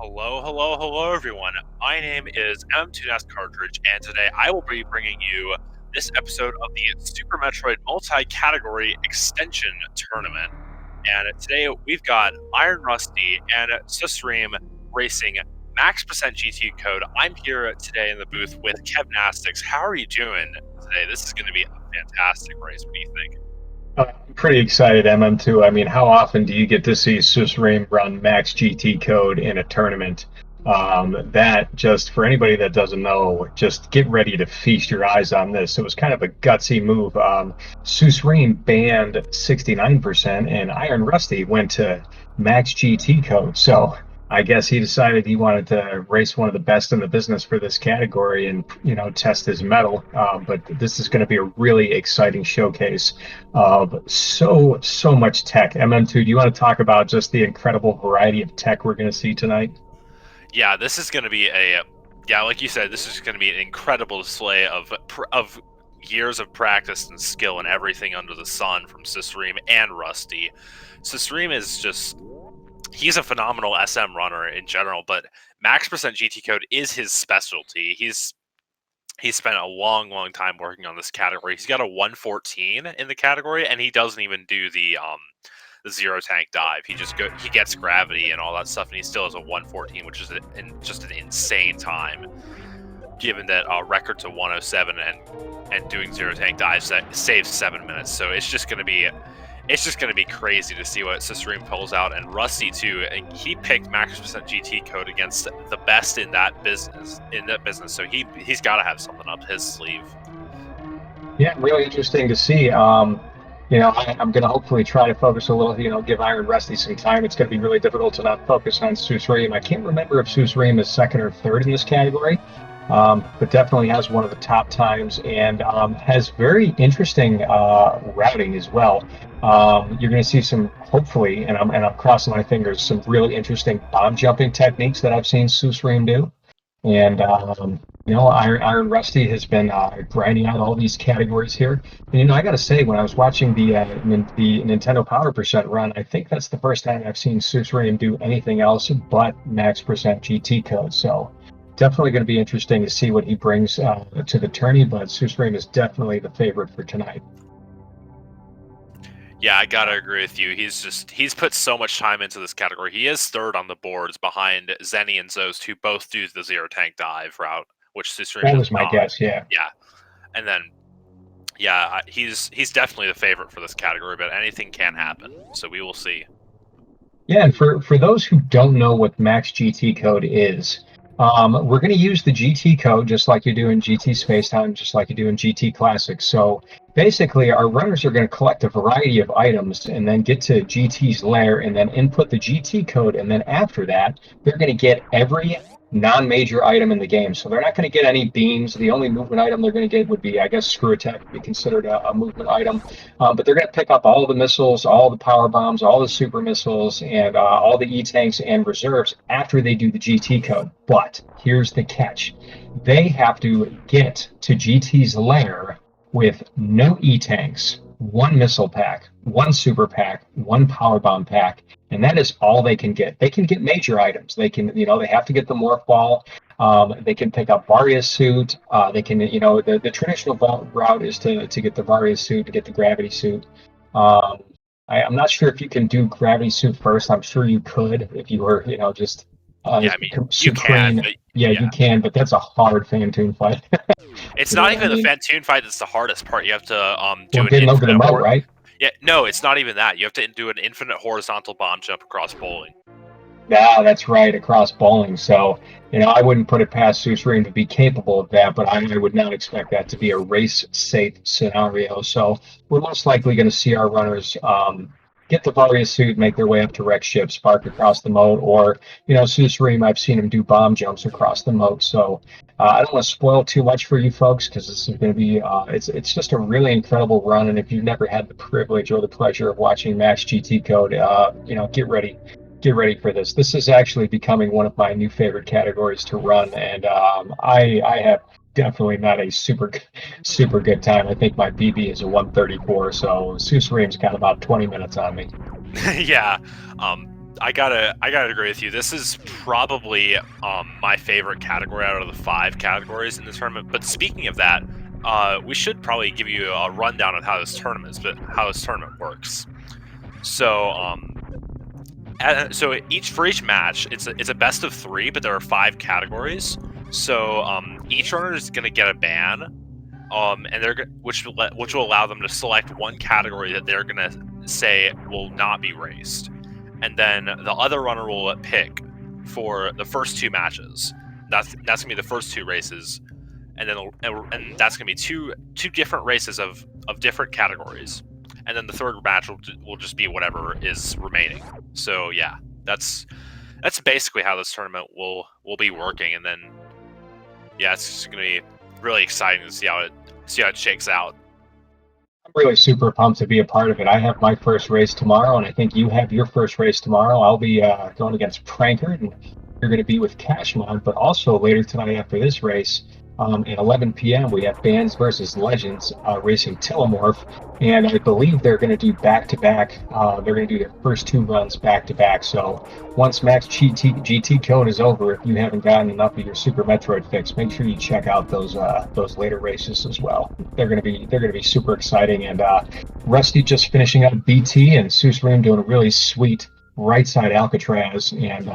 Hello, hello, hello, everyone. My name is M2NAS Cartridge, and today I will be bringing you this episode of the Super Metroid multi-category extension tournament. And today we've got Ironrusty and susreime racing max percent GT code. I'm here today in the booth with Cat-Ext. How are you doing today? This is going to be a fantastic race. What do you think? I'm pretty excited, MM2. I mean, how often do you get to see susreime run max GT code in a tournament? That just for anybody that doesn't know, just get ready to feast your eyes on this. It was kind of a gutsy move. susreime banned 69%, and Ironrusty went to max GT code. So I guess he decided he wanted to race one of the best in the business for this category and test his mettle. But this is going to be a really exciting showcase of so much tech. MM2, do you want to talk about just the incredible variety of tech we're going to see tonight? Yeah, this is going to be like you said, this is going to be an incredible display of years of practice and skill and everything under the sun from susreime and Rusty. susreime is he's a phenomenal SM runner in general, but max percent GT code is his specialty. He's spent a long time working on this category. He's got a 114 in the category, and he doesn't even do the zero tank dive. He gets gravity and all that stuff, and he still has a 114, which is just an insane time, given that record to 107 and doing zero tank dives that saves 7 minutes. So it's just going to be crazy to see what susreime pulls out. And Rusty too. He picked max percent GT code against the best in that business. So he's got to have something up his sleeve. Yeah, really interesting to see. I'm going to hopefully try to focus a little, give Ironrusty some time. It's going to be really difficult to not focus on susreime. I can't remember if susreime is second or third in this category, but definitely has one of the top times and has very interesting routing as well. You're going to see some, hopefully, and I'm crossing my fingers, some really interesting bomb jumping techniques that I've seen susreime do. And Ironrusty has been grinding out all these categories here. And I got to say, when I was watching the Nintendo Power Percent run, I think that's the first time I've seen susreime do anything else but max percent GT code. So definitely going to be interesting to see what he brings to the tourney. But susreime is definitely the favorite for tonight. Yeah, I gotta agree with you. He's put so much time into this category. He is third on the boards behind Zenny and Zost, who both do the zero tank dive route, which susreime That does was my not. guess, yeah. Yeah, and then he's definitely the favorite for this category, but anything can happen. So we will see. Yeah, and for those who don't know what max GT code is, we're going to use the GT code just like you do in GT Spacetime, just like you do in GT Classic. So basically, our runners are going to collect a variety of items and then get to GT's lair and then input the GT code. And then after that, they're going to get every non-major item in the game. So they're not going to get any beams. The only movement item they're going to get would be, I guess, Screw Attack would be considered a movement item. But they're going to pick up all the missiles, all the power bombs, all the super missiles, and all the E-tanks and reserves after they do the GT code. But here's the catch. They have to get to GT's lair with no E-tanks, one missile pack, one super pack, one power bomb pack, and that is all they can get. They can get major items. They can, they have to get the morph ball. They can pick up Varia's suit. They can, the traditional route is to get the Varia's suit, to get the gravity suit. I'm not sure if you can do gravity suit first. I'm sure you could if you were, just you can. But, you can, but that's a hard Fantoon fight. It's not even the Fantoon fight that's the hardest part. You have to do an infinite moat, right? Yeah, no, it's not even that. You have to do an infinite horizontal bomb jump across bowling. Yeah, that's right, across bowling. So, I wouldn't put it past susreime to be capable of that, but I would not expect that to be a race-safe scenario. So we're most likely going to see our runners get the Varia suit, make their way up to wreck ship, spark across the moat, or, susreime, I've seen him do bomb jumps across the moat. So I don't want to spoil too much for you folks because this is going to be, it's just a really incredible run. And if you've never had the privilege or the pleasure of watching Max GT Code, get ready. Get ready for this. This is actually becoming one of my new favorite categories to run, and I have definitely not a super good time. I think my BB is a 134, so susreime's got about 20 minutes on me. Yeah. I gotta agree with you. This is probably my favorite category out of the 5 categories in this tournament. But speaking of that, we should probably give you a rundown on how this tournament works. So so for each match, it's a best of 3, but there are 5 categories. So each runner is gonna get a ban, and which will allow them to select one category that they're gonna say will not be raced, and then the other runner will pick for the first 2 matches. That's gonna be the first 2 races, and then that's gonna be two different races of different categories, and then the third match will just be whatever is remaining. So yeah, that's basically how this tournament will be working, and then yeah, it's just gonna be really exciting to see how it shakes out. I'm really super pumped to be a part of it. I have my first race tomorrow, and I think you have your first race tomorrow. I'll be going against Prankard, and you're going to be with Cashmon. But also later tonight after this race, at 11 p.m., we have Bands versus Legends racing Telomorph, and I believe they're going to do back-to-back. They're going to do their first 2 runs back-to-back. So once Max GT code is over, if you haven't gotten enough of your Super Metroid fix, make sure you check out those later races as well. They're going to be super exciting. And Rusty just finishing up BT, and susreime doing a really sweet right side Alcatraz. And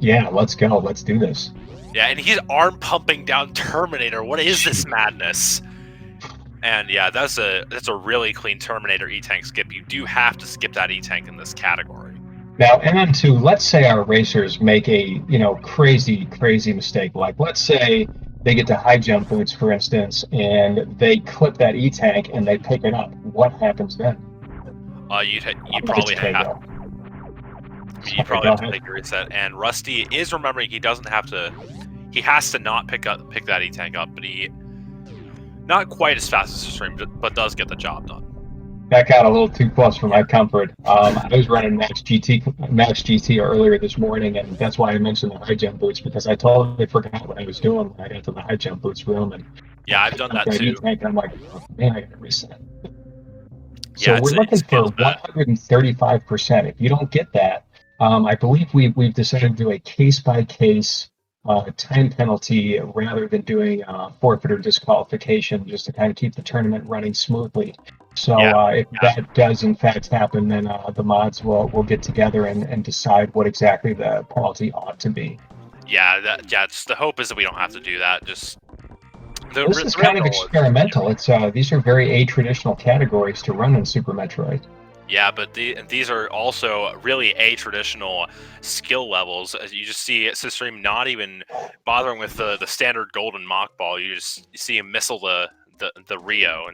yeah, let's go. Let's do this. Yeah, and he's arm pumping down Terminator. What is this madness? And yeah, that's a really clean Terminator E-Tank skip. You do have to skip that E-Tank in this category. Now, and then too, let's say our racers make a crazy mistake. Like let's say they get to high jump boots, for instance, and they clip that E-Tank and they pick it up. What happens then? You'd probably have to take a reset. And Rusty is remembering he doesn't have to. He has to not pick that E-Tank up, but he not quite as fast as susreime, but does get the job done. That got a little too close for my comfort. I was running Max GT earlier this morning, and that's why I mentioned the high jump boots, because I totally forgot what I was doing when I got to the high jump boots room. And yeah, I've done that too. E-Tank, and I'm like, oh, man, I gotta reset. So yeah, we're looking for 135%. If you don't get that, I believe we've decided to do a case-by-case time penalty rather than doing forfeit or disqualification, just to kind of keep the tournament running smoothly. So if that does in fact happen, then the mods will get together and decide what exactly the penalty ought to be. Yeah, the hope is that we don't have to do that. Just this is kind of experimental. It's these are very a-traditional categories to run in Super Metroid. Yeah, but these are also really a-traditional skill levels. As you just see susreime not even bothering with the standard golden mock ball. You just see him missile the Rio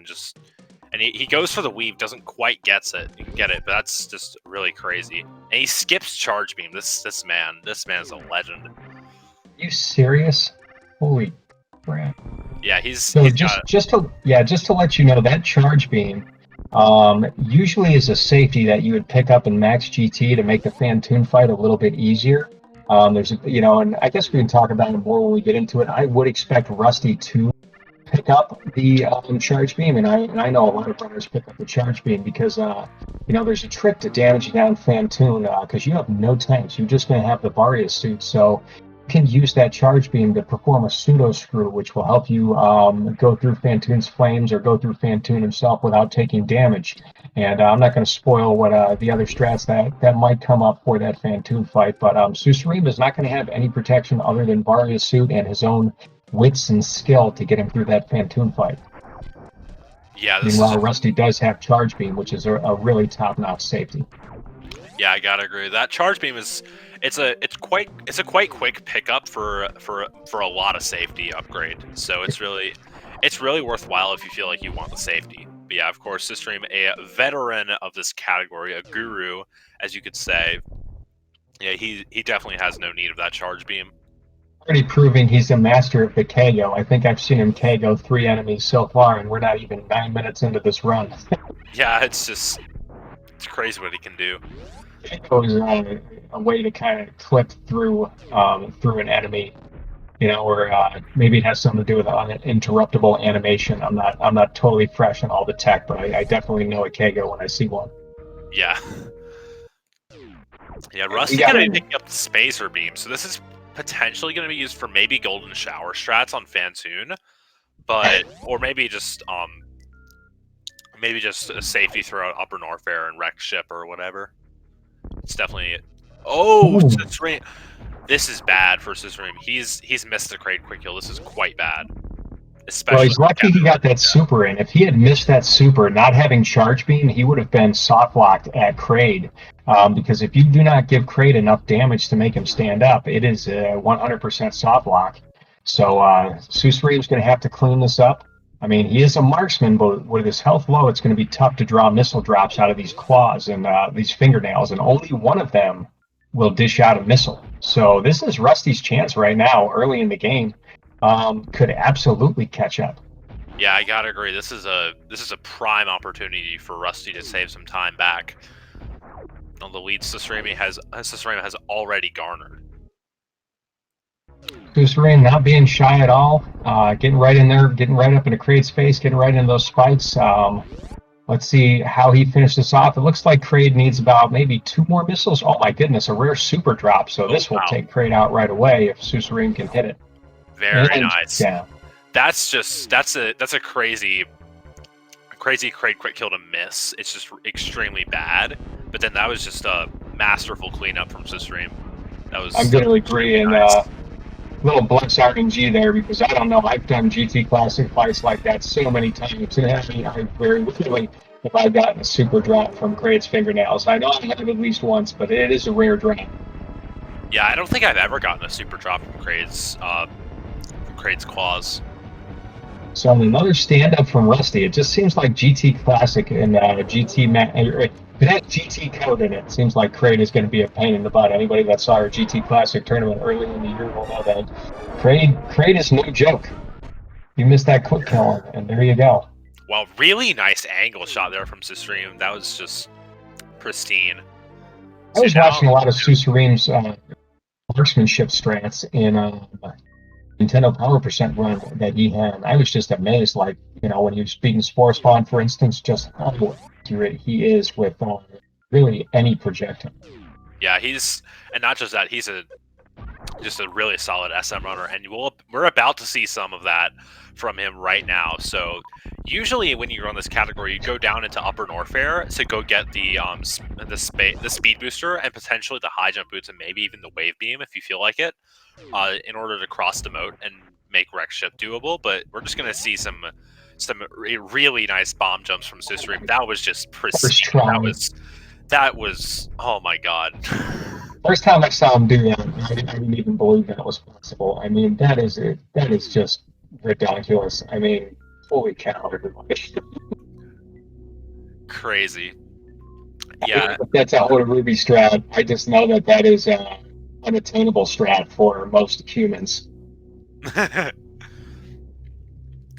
and he goes for the weave, doesn't quite get it, but that's just really crazy. And he skips charge beam. This man's a legend. Are you serious? Holy crap! Yeah, he's just to let you know, that charge beam usually is a safety that you would pick up in Max GT to make the Phantoon fight a little bit easier. There's and I guess we can talk about it more when we get into it. I would expect Rusty to pick up the charge beam, and I know a lot of runners pick up the charge beam because there's a trick to damaging down Phantoon because you have no tanks. You're just going to have the Varia suit, so you can use that charge beam to perform a pseudo screw, which will help you go through Phantoon's flames or go through Phantoon himself without taking damage. And I'm not going to spoil what the other strats that might come up for that Phantoon fight, but susreime is not going to have any protection other than Varia's suit and his own wits and skill to get him through that Phantoon fight. Yeah. Meanwhile, Rusty does have charge beam, which is a really top-notch safety. Yeah, I gotta agree. That charge beam is it's a quite quick pickup for a lot of safety upgrade. So it's really worthwhile if you feel like you want the safety. But yeah, of course, susreime, a veteran of this category, a guru, as you could say. Yeah, he definitely has no need of that charge beam. Already proving he's a master of the KO. I think I've seen him KO 3 enemies so far, and we're not even 9 minutes into this run. Yeah, it's crazy what he can do. KO is a way to kind of clip through an enemy, or maybe it has something to do with uninterruptible animation. I'm not totally fresh on all the tech, but I definitely know a KO when I see one. Yeah. Yeah, Rusty's going to be picking up the Spacer Beam, so this is potentially going to be used for maybe Golden Shower strats on Fantoon, but or maybe just a safety throw at Upper Norfair and Wreck Ship or whatever. It's definitely susreime. This is bad for susreime. He's missed the Kraid quick kill. This is quite bad. Especially well, he's lucky he got that super in. If he had missed that super, not having charge beam, he would have been soft locked at Kraid. Because if you do not give Kraid enough damage to make him stand up, it is a 100% soft lock. So susreime's going to have to clean this up. I mean, he is a marksman, but with his health low, it's going to be tough to draw missile drops out of these claws and these fingernails, and only one of them will dish out a missile. So this is Rusty's chance right now, early in the game. Could absolutely catch up. Yeah, I gotta agree. This is a prime opportunity for Rusty to save some time back on the lead susreime has already garnered. susreime not being shy at all, getting right in there, getting right up into Kraid's face, getting right into those spikes. Let's see how he finishes off. It looks like Kraid needs about maybe 2 more missiles. Oh my goodness, a rare super drop. So this will take Kraid out right away if susreime can hit it. Very nice. Yeah. That's a crazy Kraid quick kill to miss. It's just extremely bad. But then that was just a masterful cleanup from susreime. That was. I'm going to agree, and little bless RNG there, because I don't know. I've done GT Classic fights like that so many times, and I very rarely have I gotten a super drop from Kraid's fingernails. I know I have at least once, but it is a rare drop. Yeah, I don't think I've ever gotten a super drop from Kraid's claws. So another stand-up from Rusty. It just seems like GT Classic and GT if it had GT code in it, it seems like Kraid is going to be a pain in the butt. Anybody that saw our GT Classic tournament early in the year will know that Kraid is no joke. You missed that quick kill, and there you go. Well, really nice angle shot there from susreime. That was just pristine. I was watching a lot of susreime's marksmanship strats in Nintendo Power Percent run that he had. I was just amazed, like, when he was beating Spore Spawn, for instance, just how accurate he is with really any projectile. Yeah, and not just that, he's just a really solid SM runner, and we're about to see some of that from him right now. So usually when you run this category, you go down into Upper Norfair to go get the speed booster and potentially the high jump boots and maybe even the wave beam if you feel like it, in order to cross the moat and make Wreck Ship doable. But we're just gonna see some really nice bomb jumps from susreime. That was just pristine. That was oh my god. First time I saw him do that, I didn't even believe that was possible. I mean, that is just ridiculous. I mean, holy cow, everybody. Crazy. Yeah. That's a Hoda Ruby strat. I just know that is unattainable strat for most humans.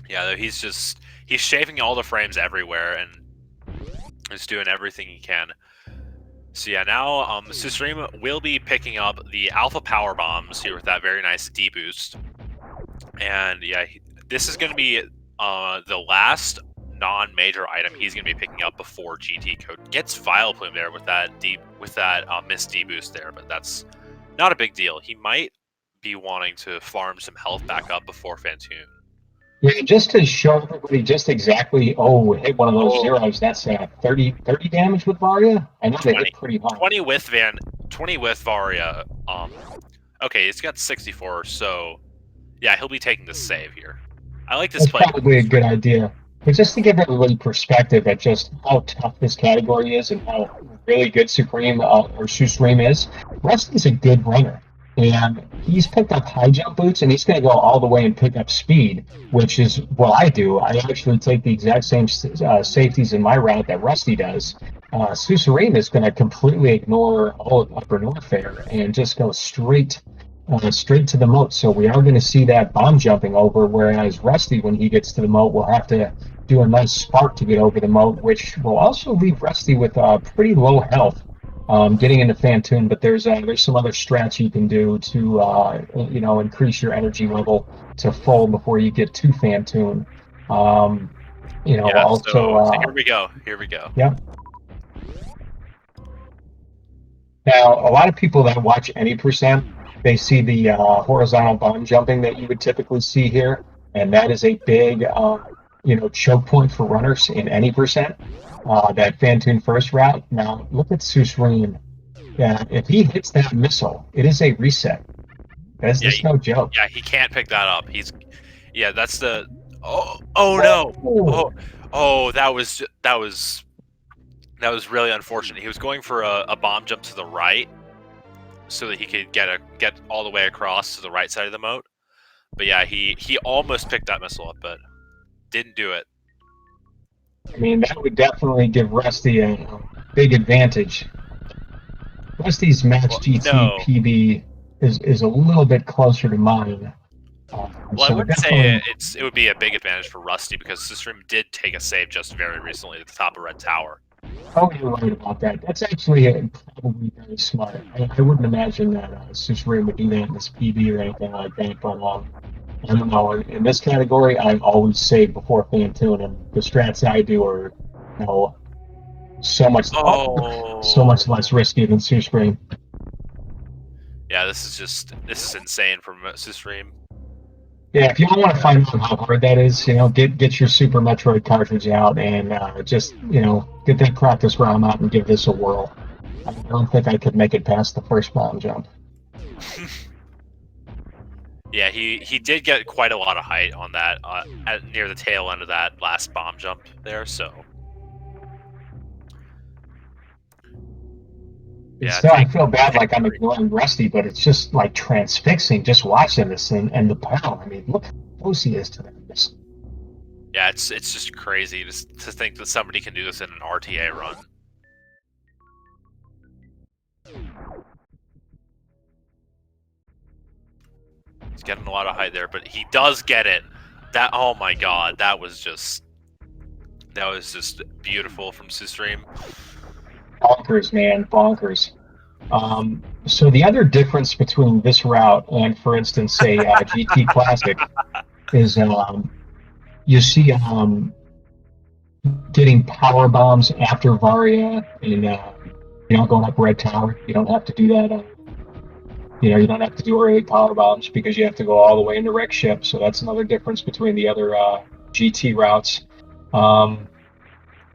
Yeah, he's shaving all the frames everywhere and is doing everything he can. So yeah, now susreime will be picking up the Alpha Power Bombs here with that very nice D boost. And yeah, this is going to be the last non-major item he's going to be picking up before GT code gets Vile Plume there with that missed D boost there, but that's not a big deal. He might be wanting to farm some health back up before Fantoon. Yeah, just to show everybody just exactly, hit one of those zeros. That's 30 damage with Varia. I know they hit pretty hard. 20 with Varia. Okay, it's got 64, so yeah, he'll be taking the save here. I like this play. That's probably a good idea. But just to give everybody perspective at just how tough this category is and how really good susreime is, Rusty's a good runner. And he's picked up high jump boots, and he's going to go all the way and pick up speed, which is what I do. I actually take the exact same safeties in my route that Rusty does. susreime is going to completely ignore all of Upper Norfair and just go straight to the moat. So we are going to see that bomb jumping over, whereas Rusty, when he gets to the moat, will have to do a nice spark to get over the moat, which will also leave Rusty with pretty low health. Getting into Fantoon, but there's some other strats you can do to increase your energy level to full before you get to Fantoon. So here we go. Yep. Now, a lot of people that watch any percent, they see the horizontal bomb jumping that you would typically see here, and that is a big, choke point for runners in any percent. That Fantoon first route. Now, look at susreime. Yeah, if he hits that missile, it is a reset. That's no joke. Yeah, he can't pick that up. That's the. Oh no! That was really unfortunate. He was going for a bomb jump to the right, so that he could get all the way across to the right side of the moat. But yeah, he almost picked that missile up, but didn't do it. I mean, that would definitely give Rusty a big advantage. Rusty's Max GT no. PB is a little bit closer to mine. Well, so I wouldn't say it would be a big advantage for Rusty because susreime did take a save just very recently at the top of Red Tower. Oh, you're right about that. That's actually probably very smart. I wouldn't imagine that susreime would do that in this PB or anything like that, but I don't know. In this category, I always save before Fantoon, and the strats I do are, so much less risky than susreime. Yeah, this is insane from susreime. Yeah, if you want to find out how hard that is, get your Super Metroid cartridge out and just get that practice ROM out and give this a whirl. I don't think I could make it past the first bomb jump. Yeah, he did get quite a lot of height on that near the tail end of that last bomb jump there. So Yeah, still, I feel bad like I'm ignoring Rusty, but it's just like transfixing just watching this thing and the power. I mean, look how close he is to that missile. Yeah, it's just crazy to think that somebody can do this in an RTA run. He's getting a lot of height there, but he does get it. Oh my god, that was just beautiful from susreime. Bonkers, man, bonkers. So the other difference between this route and, for instance, say GT Classic is you see getting power bombs after Varia, and going up Red Tower. You don't have to do that. You don't have to do R8 power bombs because you have to go all the way into Wreck Ship. So that's another difference between the other GT routes.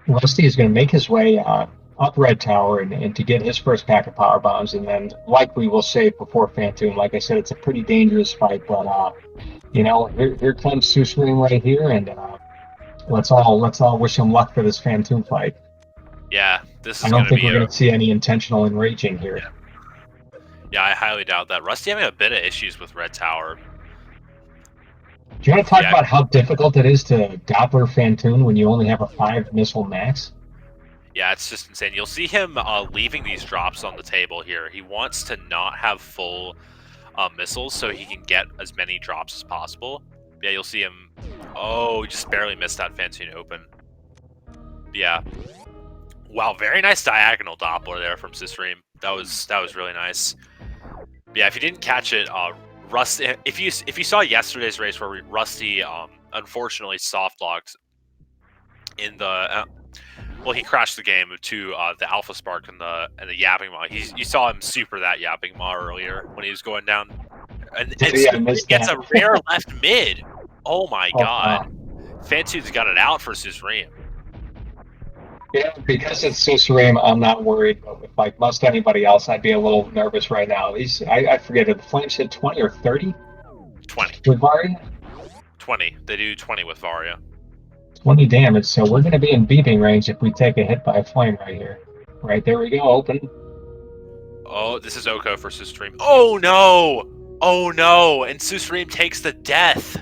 Rusty is going to make his way up Red Tower and to get his first pack of power bombs, and then likely will save before Fantoon. Like I said, it's a pretty dangerous fight, but here comes susreime right here, and let's all wish him luck for this Fantoon fight. Yeah, this is. I don't think we're going to see any intentional enraging here. Yeah, I highly doubt that. Rusty having a bit of issues with Red Tower. Do you want to talk about how difficult it is to Doppler Fantoon when you only have a 5 missile max? Yeah, it's just insane. You'll see him leaving these drops on the table here. He wants to not have full missiles so he can get as many drops as possible. Yeah, you'll see him. Oh, he just barely missed that Fantoon open. Yeah. Wow, very nice diagonal Doppler there from susreime. That was really nice. But yeah, if you didn't catch it, Rusty. If you saw yesterday's race where Rusty unfortunately soft locked in the. Well, he crashed the game to the Alpha Spark and the Yapping Maw. You saw him super that Yapping Maw earlier when he was going down, and he gets a rare left mid. Oh my god, Fantoon's got it out for susreime. Yeah, because it's susreime, I'm not worried. But with like most anybody else, I'd be a little nervous right now. I forget if the Flames hit 20 or 30. 20 with Varia. 20. They do 20 with Varia. 20 damage, so we're going to be in beeping range if we take a hit by a flame right here. Right, there we go, open. Oh, this is Oko for susreime. Oh no! Oh no! And susreime takes the death.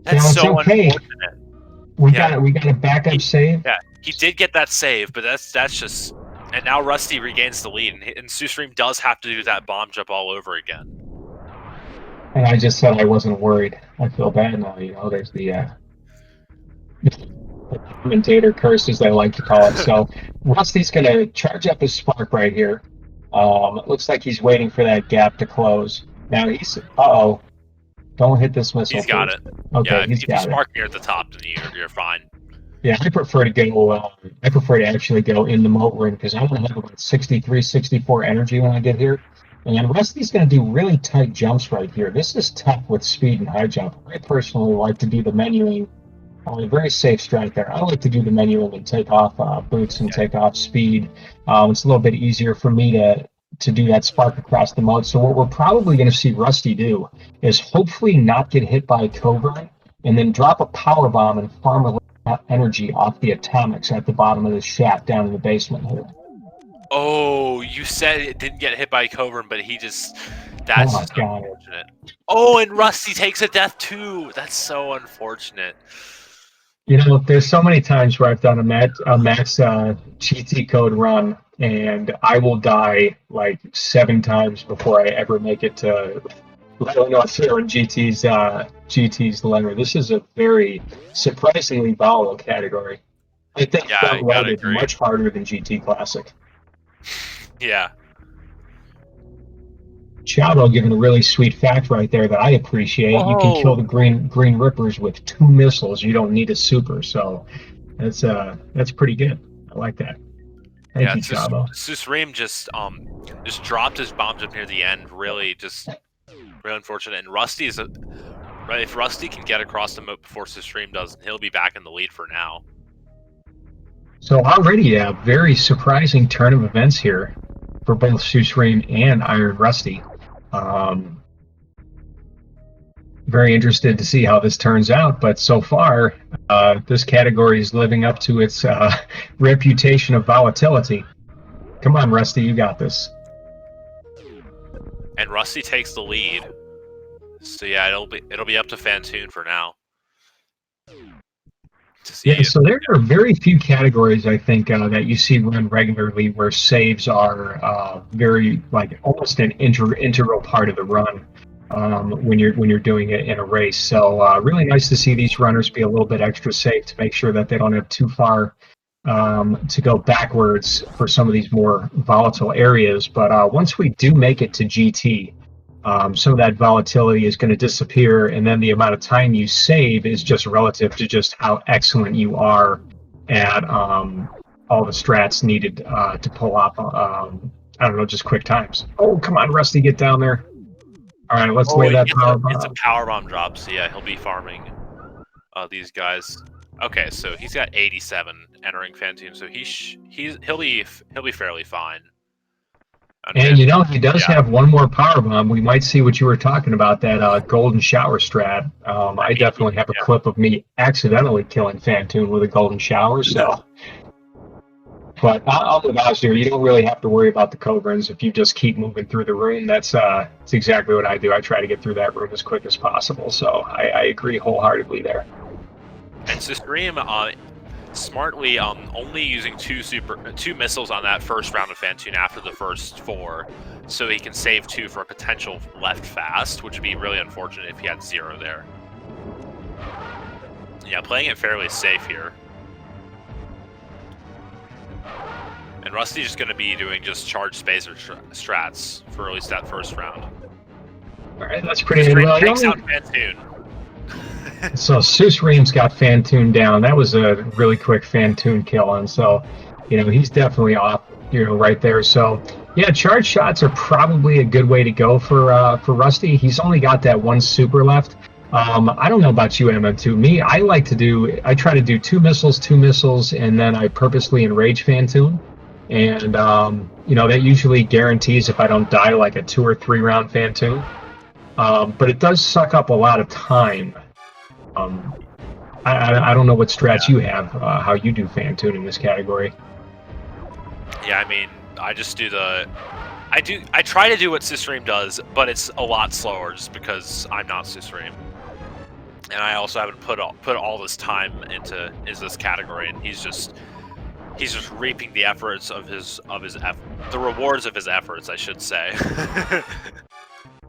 That's so okay. Unfortunate. We got a backup save. Yeah, he did get that save, but that's just... And now Rusty regains the lead, and susreime does have to do that bomb jump all over again. And I just said I wasn't worried. I feel bad now, there's the commentator curse, as they like to call it. So Rusty's going to charge up his spark right here. It looks like he's waiting for that gap to close. Now he's... Uh-oh. Don't hit this missile. He's got it. Okay, yeah, he's got it. If you spark near the top, then you're fine. Yeah, I prefer to go. I prefer to actually go in the moat ring because I'm going to have about 63, 64 energy when I get here. And Rusty's going to do really tight jumps right here. This is tough with speed and high jump. I personally like to do the menuing. A very safe strat there. I like to do the menuing and take off boots and take off speed. It's a little bit easier for me to do that spark across the moat. So what we're probably going to see Rusty do is hopefully not get hit by a cobra and then drop a power bomb and farm a energy off the atomics at the bottom of the shaft down in the basement here. Oh, you said it didn't get hit by Cobra, but he just... Oh That's my just god. unfortunate. Oh, and Rusty takes a death too! That's so unfortunate. You know, there's so many times where I've done a max GT code run, and I will die like 7 times before I ever make it to. I don't know if they're in GT's limit. This is a very surprisingly volatile category. I think Yeah, front I gotta loaded agree. much harder than GT Classic. Yeah. Chavo giving a really sweet fact right there that I appreciate. You can kill Oh! the green rippers with 2 missiles. You don't need a super, so that's pretty good. I like that. Thank Yeah, you, Chavo. Susreime just dropped his bombs up near the end. Really, just really unfortunate. And Rusty is right. If Rusty can get across the moat before Susreime does, he'll be back in the lead for now. So already a very surprising turn of events here for both Susreime and Ironrusty. Very interested to see how this turns out, but so far, this category is living up to its reputation of volatility. Come on, Rusty, you got this. And Rusty takes the lead. So yeah, it'll be up to Fantoon for now. Yeah, so there are very few categories I think that you see run regularly where saves are very like almost an integral part of the run when you're doing it in a race. So really nice to see these runners be a little bit extra safe to make sure that they don't have too far to go backwards for some of these more volatile areas. But once we do make it to GT, some of that volatility is going to disappear, and then the amount of time you save is just relative to just how excellent you are at all the strats needed to pull off. I don't know, just quick times. Oh, come on, Rusty, get down there. All right, let's lay that power bomb. It's a power bomb drop, so yeah, he'll be farming these guys. Okay, so he's got 87 entering Fantoon, so he'll be fairly fine. And you know, he does have one more power bomb. We might see what you were talking about, that golden shower strat. I definitely have a clip of me accidentally killing Fantoon with a golden shower. So, but I'm with Osdir. You don't really have to worry about the Cobrans if you just keep moving through the room. That's exactly what I do. I try to get through that room as quick as possible. So I agree wholeheartedly there. And Susreime, smartly only using two missiles on that first round of Fantoon after the first 4, so he can save 2 for a potential left fast, which would be really unfortunate if he had 0 there. Yeah, playing it fairly safe here. And Rusty's just going to be doing just charge spacer strats for at least that first round. All right, that's pretty well. Takes out Fantoon. So Susreime's got Fantoon down. That was a really quick Fantoon kill, and so, you know, he's definitely off, you know, right there. So, yeah, charge shots are probably a good way to go for Rusty. He's only got that 1 super left. I don't know about you, MM2. Me, I try to do 2 missiles, and then I purposely enrage Fantoon. And, you know, that usually guarantees if I don't die like a 2 or 3 round Fantoon. But it does suck up a lot of time. I don't know what strats you have, how you do Fantoon in this category. Yeah, I mean, I just do I try to do what Susreime does, but it's a lot slower just because I'm not Susreime. And I also haven't put all this time into this category, and he's just reaping the efforts of the rewards of his efforts, I should say.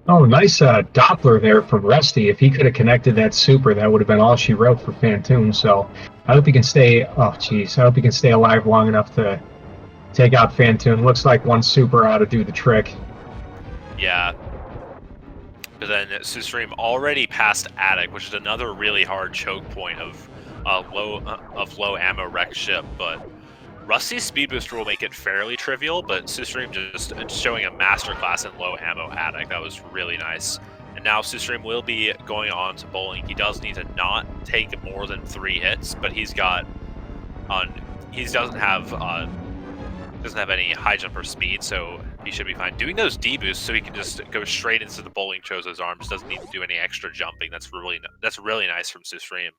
Oh, nice Doppler there from Rusty. If he could have connected that super, that would have been all she wrote for Fantoon. So I hope he can stay. Oh, geez, I hope he can stay alive long enough to take out Fantoon. Looks like 1 super ought to do the trick. Yeah. But then Susreime already passed Attic, which is another really hard choke point of low ammo wreck ship, but Rusty's speed booster will make it fairly trivial, but susreime just showing a masterclass in low ammo attic. That was really nice. And now susreime will be going on to bowling. He does need to not take more than 3 hits, but he doesn't have any high jump or speed, so he should be fine. Doing those D boosts so he can just go straight into the bowling Chozo's arms, doesn't need to do any extra jumping. That's really nice from susreime.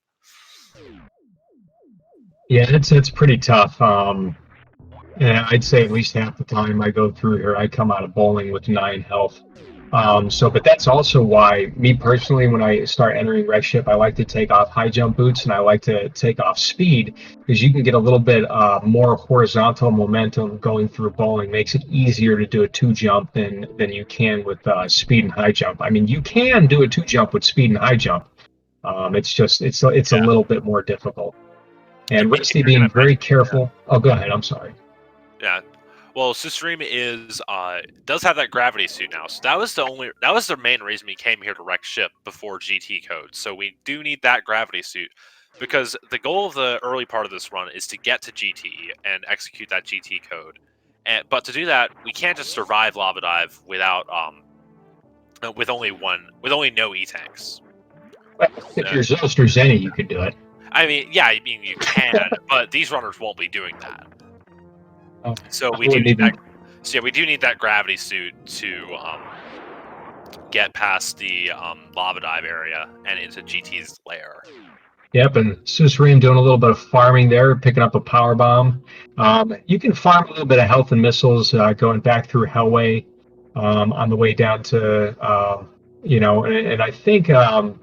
Yeah, it's pretty tough. Yeah, I'd say at least half the time I go through here, I come out of bowling with 9 health. But that's also why, me personally, when I start entering wreck ship, I like to take off high jump boots and I like to take off speed, because you can get a little bit more horizontal momentum going through bowling. Makes it easier to do a 2 jump than you can with speed and high jump. I mean, you can do a 2 jump with speed and high jump. It's a little bit more difficult. And Rusty being very careful. Oh, go ahead. I'm sorry. Yeah. Well, susreime does have that gravity suit now, so that was the main reason we came here to wreck ship before GT code. So we do need that gravity suit, because the goal of the early part of this run is to get to GT and execute that GT code. But to do that, we can't just survive lava dive without with only no E tanks. Well, if you're Zost or Zenny, you could do it. I mean, yeah, you can, but these runners won't be doing that. So we do need that gravity suit to get past the lava dive area and into GT's lair. Yep, and susreime doing a little bit of farming there, picking up a power bomb. You can farm a little bit of health and missiles going back through Hellway on the way down to and I think let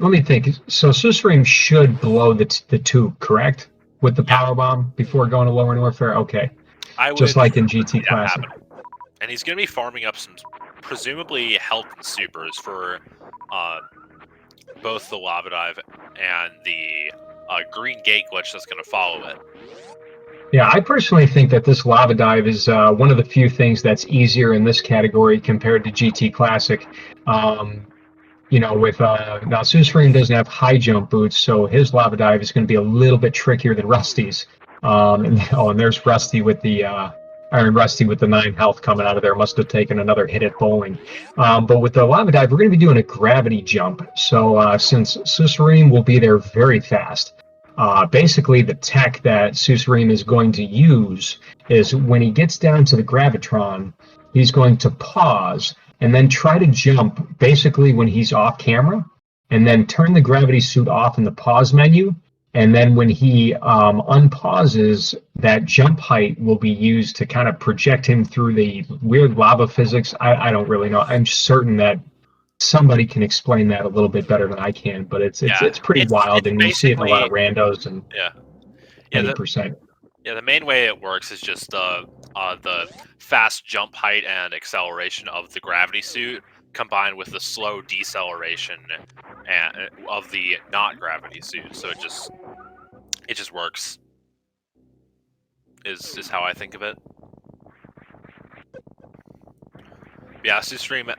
me think. So susreime should blow the tube, correct? With the power bomb before going to lower warfare. Okay, just like in GT Classic. And he's going to be farming up some presumably health and supers for both the lava dive and the green gate glitch that's going to follow it. Yeah, I personally think that this lava dive is one of the few things that's easier in this category compared to GT Classic. With now susreime doesn't have high jump boots, so his lava dive is going to be a little bit trickier than Rusty's. And there's Rusty with the Ironrusty with the 9 health coming out of there. Must have taken another hit at bowling. But with the lava dive, we're going to be doing a gravity jump. So since susreime will be there very fast, basically the tech that susreime is going to use is when he gets down to the gravitron, he's going to pause and then try to jump basically when he's off camera, and then turn the gravity suit off in the pause menu. And then when he unpauses, that jump height will be used to kind of project him through the weird lava physics. I don't really know. I'm certain that somebody can explain that a little bit better than I can, but it's pretty wild, and you see it in a lot of randos and 80%. Yeah, the main way it works is just the fast jump height and acceleration of the gravity suit combined with the slow deceleration of the not gravity suit. So it just works. Is how I think of it. Yeah, susreime.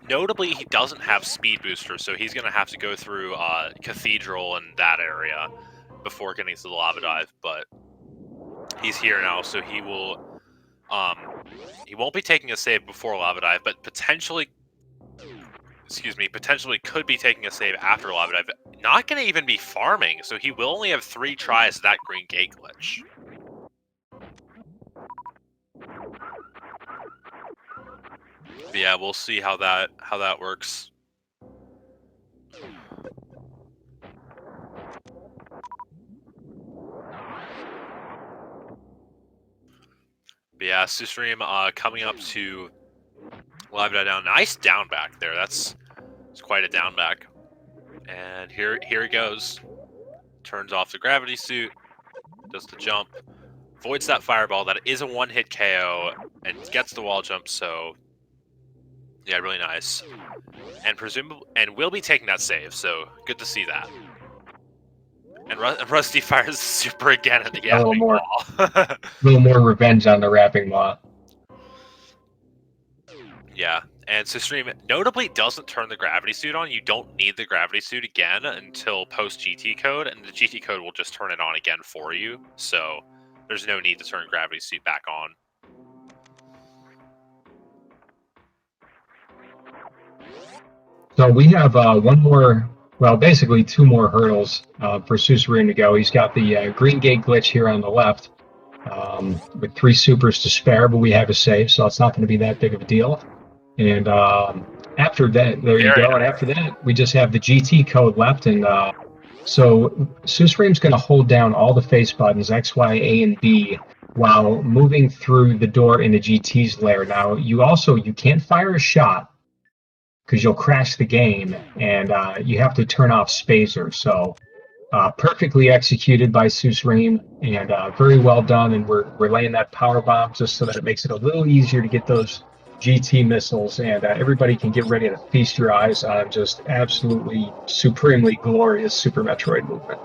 Notably, he doesn't have speed booster, so he's gonna have to go through Cathedral and that area before getting to the lava dive. But he's here now, so he will. He won't be taking a save before lava dive, but potentially could be taking a save after lava dive. Not going to even be farming, so he will only have 3 tries at that green gate glitch. But yeah, we'll see how that works. But yeah, susreime coming up to live down. Nice down back there. It's quite a down back. And here he goes. Turns off the gravity suit. Does the jump. Voids that fireball. That is a 1-hit KO. And gets the wall jump, so yeah, really nice. And will be taking that save, so good to see that. And Rusty fires the super again at the wrapping wall. A little more revenge on the wrapping wall. Yeah, And susreime notably doesn't turn the gravity suit on. You don't need the gravity suit again until post GT code, and the GT code will just turn it on again for you. So there's no need to turn gravity suit back on. So we have one more, well, basically two more hurdles for susreime to go. He's got the green gate glitch here on the left with 3 supers to spare, but we have a save, so it's not going to be that big of a deal. And after that, there you go. And after that, we just have the GT code left. And so susreime's going to hold down all the face buttons, X, Y, A, and B, while moving through the door into GT's lair. Now, you can't fire a shot because you'll crash the game, and you have to turn off spacer. So perfectly executed by susreime, and very well done. And we're laying that power bomb just so that it makes it a little easier to get those GT missiles, and everybody can get ready to feast your eyes on just absolutely supremely glorious Super Metroid movement.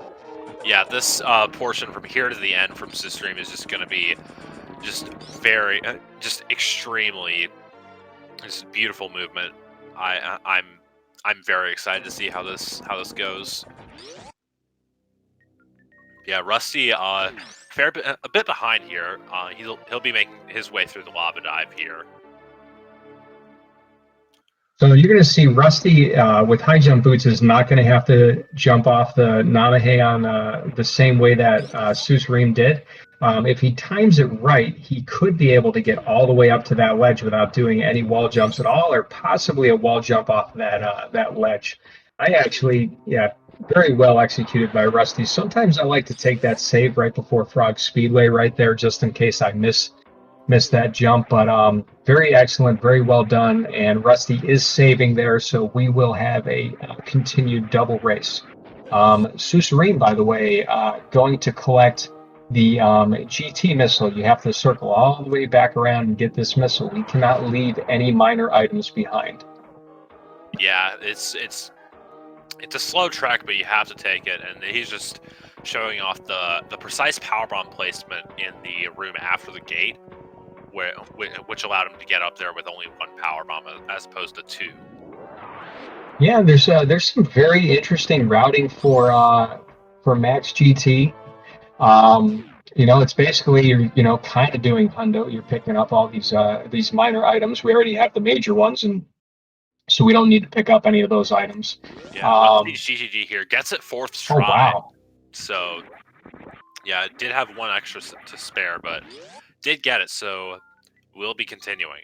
Yeah, this portion from here to the end from susreime is just going to be just very, just extremely, just beautiful movement. I'm very excited to see how this goes. Yeah, Rusty, a bit behind here. He'll be making his way through the lava dive here. So you're going to see Rusty with high jump boots is not going to have to jump off the Nanahe on the same way that susreime did. If he times it right, he could be able to get all the way up to that ledge without doing any wall jumps at all, or possibly a wall jump off that ledge. Very well executed by Rusty. Sometimes I like to take that save right before Frog Speedway right there, just in case I miss that jump, but very excellent, very well done, and Rusty is saving there, so we will have a continued double race. susreime, by the way, going to collect the GT missile. You have to circle all the way back around and get this missile. We cannot leave any minor items behind. Yeah, it's a slow trek, but you have to take it, and he's just showing off the precise power bomb placement in the room after the gate, which allowed him to get up there with only 1 power bomb as opposed to 2. Yeah, there's some very interesting routing for Max GT. It's basically you're kind of doing hundo. You're picking up all these minor items. We already have the major ones, and so we don't need to pick up any of those items. Yeah, GTG here gets it 4th try. Oh, wow. So yeah, it did have 1 extra to spare, but did get it, so we'll be continuing.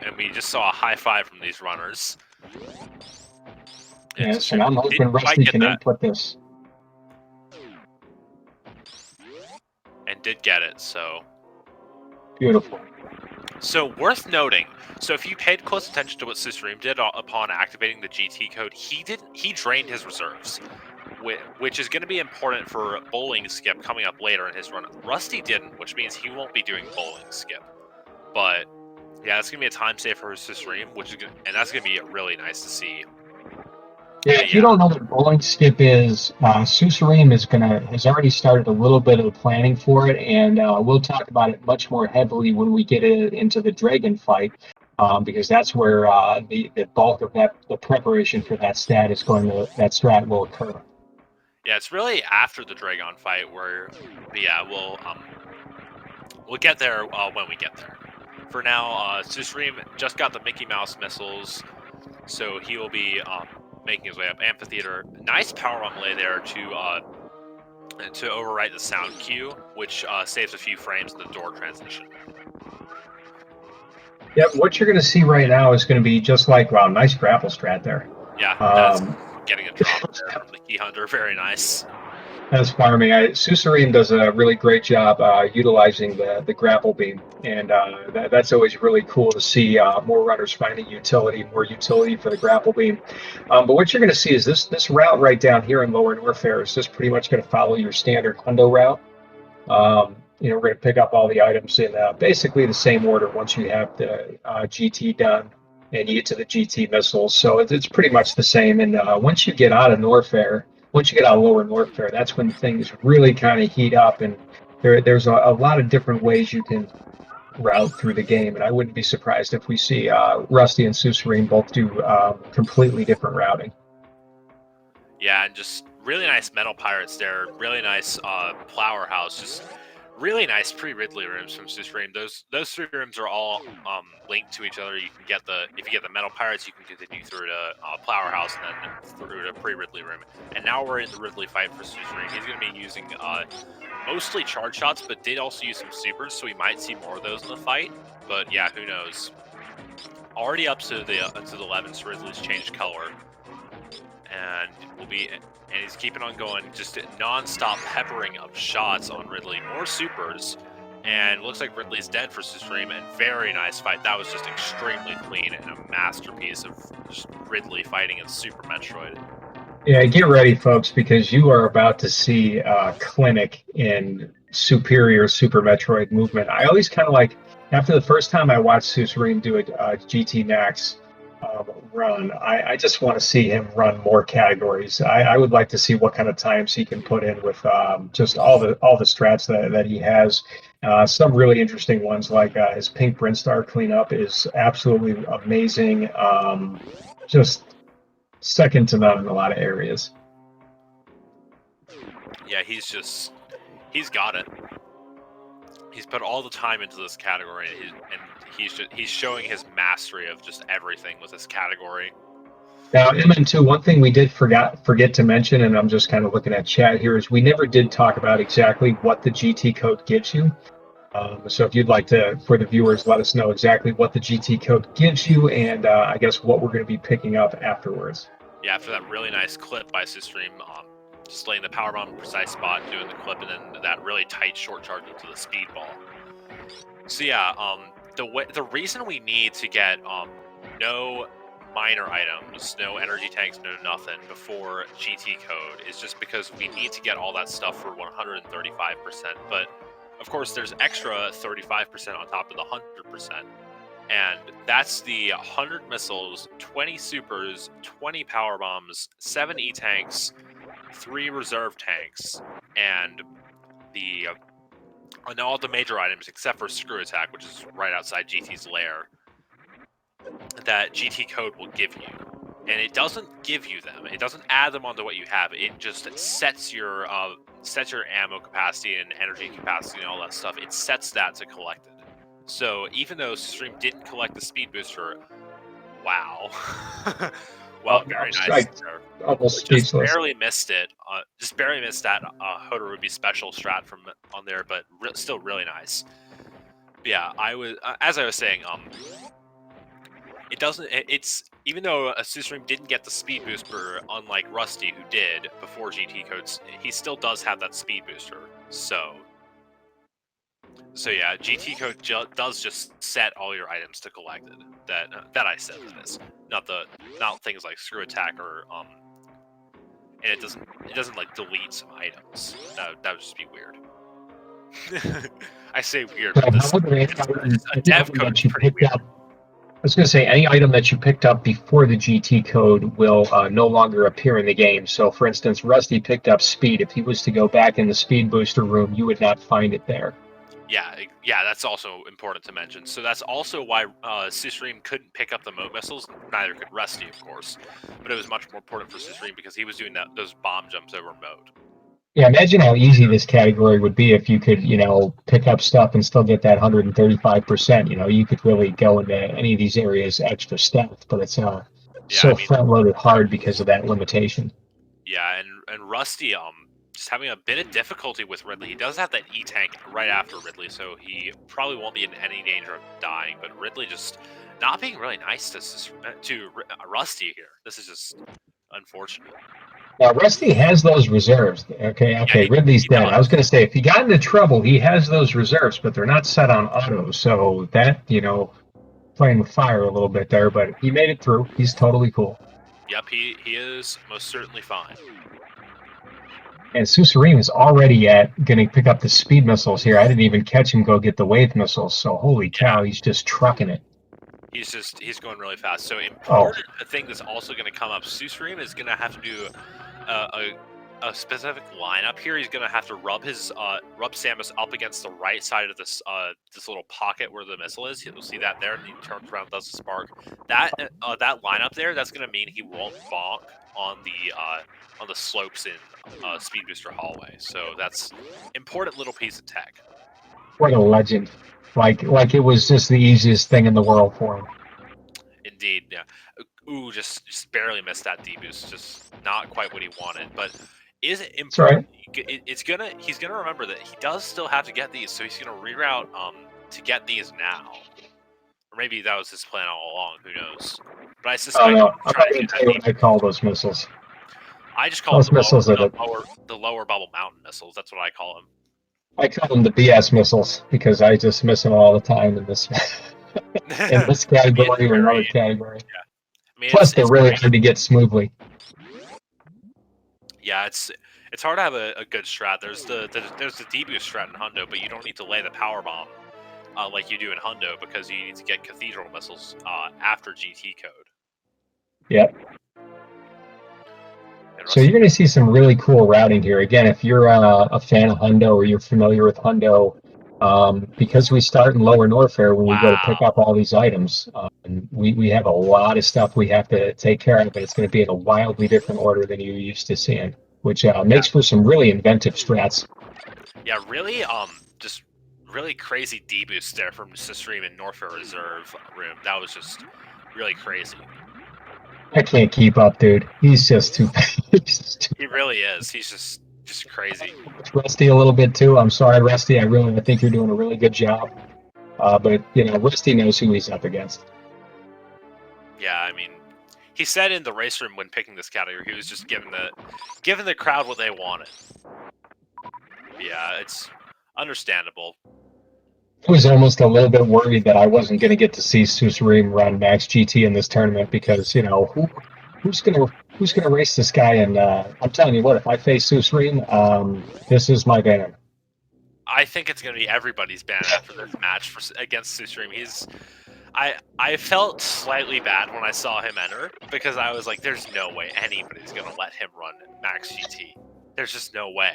And we just saw a high 5 from these runners. Yes, and I'm hoping Rusty can input this. And did get it, so beautiful. So worth noting. So if you paid close attention to what susreime did upon activating the GT code, he drained his reserves, which is going to be important for bowling skip coming up later in his run. Rusty didn't, which means he won't be doing bowling skip. But yeah, it's going to be a time save for susreime, and that's going to be really nice to see. Yeah, if you don't know what bowling skip is, susreime has already started a little bit of the planning for it, and we'll talk about it much more heavily when we get into the dragon fight, because that's where the bulk of the preparation for that strat will occur. Yeah, it's really after the dragon fight where, we'll get there when we get there. For now, susreime just got the Mickey Mouse missiles, so he will be making his way up amphitheater. Nice power bomb lay there to overwrite the sound cue, which saves a few frames in the door transition. Yep, what you're going to see right now is going to be just like, wow, nice grapple strat there. Yeah, that's getting a drop there from the Key Hunter. Very nice. That's farming. susreime does a really great job utilizing the grapple beam, and that's always really cool to see more runners finding more utility for the grapple beam. But what you're going to see is this route right down here in Lower Norfair is just pretty much going to follow your standard hundo route. We're going to pick up all the items in basically the same order once you have the GT done and you get to the GT missiles. So it's pretty much the same. And once you get out of Norfair, once you get out of Lower Norfair, that's when things really kind of heat up, and there's a lot of different ways you can route through the game, and I wouldn't be surprised if we see Rusty and susreime both do completely different routing. Yeah, and just really nice metal pirates there. Really nice flower house. Just really nice pre-Ridley rooms from susreime. Those 3 rooms are all linked to each other. You can get if you get the metal pirates, you can continue through to flower house and then through to pre-Ridley room. And now we're in the Ridley fight for susreime. He's going to be using mostly charge shots, but did also use some supers, so we might see more of those in the fight. But yeah, who knows? Already up to the 11, so Ridley's changed color. And he's keeping on going, just non-stop peppering of shots on Ridley. More supers, and looks like Ridley's dead for susreime, and very nice fight. That was just extremely clean and a masterpiece of just Ridley fighting in Super Metroid. Yeah, get ready, folks, because you are about to see a clinic in superior Super Metroid movement. I always kind of like, after the first time I watched susreime do a GT Max run, I just want to see him run more categories. I would like to see what kind of times he can put in with just all the strats that he has. Some really interesting ones, like his pink Brinstar cleanup is absolutely amazing. Just second to none in a lot of areas. Yeah, he's got it. He's put all the time into this category, and he's showing his mastery of just everything with this category. Now, MN2, one thing we did forget to mention, and I'm just kind of looking at chat here, is we never did talk about exactly what the GT code gives you. So if you'd like to, for the viewers, let us know exactly what the GT code gives you, and I guess what we're going to be picking up afterwards. Yeah, after that really nice clip by susreime, just laying the power bomb in a precise spot, doing the clip, and then that really tight short charge into the speed ball. So yeah, the reason we need to get no minor items, no energy tanks, no nothing before GT code is just because we need to get all that stuff for 135%. But of course, there's extra 35% on top of the 100%. And that's the 100 missiles, 20 supers, 20 power bombs, 7 E-tanks, 3 reserve tanks, and all the major items except for Screw Attack, which is right outside GT's lair, that GT code will give you. And it doesn't give you them. It doesn't add them onto what you have. It just sets your ammo capacity and energy capacity and all that stuff. It sets that to collected. So even though susreime didn't collect the speed booster, wow. Well, very nice. Almost just barely missed it. Just barely missed that Hodorobi special strat from on there, but still really nice. But yeah, as I was saying, it doesn't. It's even though susreime didn't get the speed booster, unlike Rusty, who did before GT codes, he still does have that speed booster. So yeah, GT code does just set all your items to collected. That I said, that is not things like Screw Attack or and it doesn't like delete some items. That would just be weird. I say weird, but a dev code is pretty weird. I was going to say, any item that you picked up before the GT code will no longer appear in the game. So, for instance, Rusty picked up speed. If he was to go back in the speed booster room, you would not find it there. Yeah, that's also important to mention. So that's also why susreime couldn't pick up the moat missiles. Neither could Rusty, of course. But it was much more important for susreime because he was doing those bomb jumps over moat. Yeah, imagine how easy this category would be if you could, pick up stuff and still get that 135%. You could really go into any of these areas extra stealth, but it's front-loaded hard because of that limitation. Yeah, and Rusty, just having a bit of difficulty with Ridley. He does have that E-tank right after Ridley, so he probably won't be in any danger of dying, but Ridley just not being really nice to Rusty here. This is just unfortunate. Now, Rusty has those reserves. Okay, yeah, Ridley's dead. I was going to say, if he got into trouble, he has those reserves, but they're not set on auto, so that, playing with fire a little bit there, but he made it through. He's totally cool. Yep, he is most certainly fine. And susreime is already going to pick up the speed missiles here. I didn't even catch him go get the wave missiles, so holy cow, he's just trucking it. He's going really fast. So important thing that's also going to come up, susreime is going to have to do a specific lineup here, he's gonna have to rub Samus up against the right side of this little pocket where the missile is. You'll see that there, and he turns around, does the spark. That lineup there, that's gonna mean he won't bonk on the slopes in Speed Booster Hallway. So that's important little piece of tech. What a legend! Like it was just the easiest thing in the world for him. Indeed, yeah. Ooh, just barely missed that D boost. Just not quite what he wanted, but is it important? Right. He's gonna remember that he does still have to get these, so he's gonna reroute to get these now. Or maybe that was his plan all along. Who knows? But I suspect No, he's I'm trying not to going get to that tell you D what I call those missiles. I just call Those them missiles are the lower bubble mountain missiles. That's what I call them. I call them the BS missiles because I just miss them all the time in this in this I mean, it's category or very another category. I mean, Plus, they're it's really great. hard to get smoothly. Yeah, it's hard to have a good strat. There's the D boost strat in Hundo, but you don't need to lay the power bomb like you do in Hundo because you need to get cathedral missiles after GT code. Yep. So you're going to see some really cool routing here. Again, if you're a fan of Hundo or you're familiar with Hundo, because we start in Lower Norfair when we go to pick up all these items, we have a lot of stuff we have to take care of, but it's going to be in a wildly different order than you're used to seeing, which makes for some really inventive strats. Yeah, really, just really crazy deboost there from susreime and Norfair Reserve room. That was just really crazy. I can't keep up, dude. He's just too. He really is. He's just crazy. Rusty a little bit too. I'm sorry, Rusty. I think you're doing a really good job. But you know, Rusty knows who he's up against. Yeah, I mean, he said in the race room when picking this category, he was just giving the crowd what they wanted. Yeah, it's understandable. I was almost a little bit worried that I wasn't going to get to see susreime run Max GT in this tournament because who's gonna race this guy? And I'm telling you what, if I face susreime, this is my ban. I think it's going to be everybody's ban after this match against susreime. I felt slightly bad when I saw him enter because I was like, "There's no way anybody's going to let him run Max GT. There's just no way."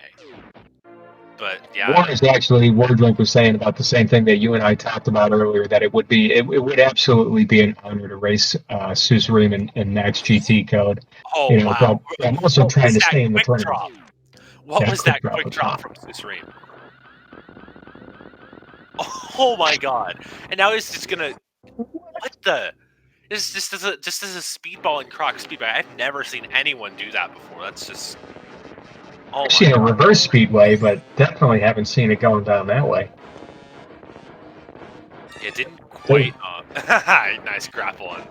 But yeah, Wardrink was saying about the same thing that you and I talked about earlier. That it would absolutely be an honor to race susreime in Max GT code. oh wow! But I'm also trying to stay in the tournament. Drop? What was that quick drop from susreime? Oh my god! And now he's just gonna. What the? This just as a speedball and croc speedball. I've never seen anyone do that before. That's just. I've seen a reverse speedway, but definitely haven't seen it going down that way. It didn't quite. Nice grapple on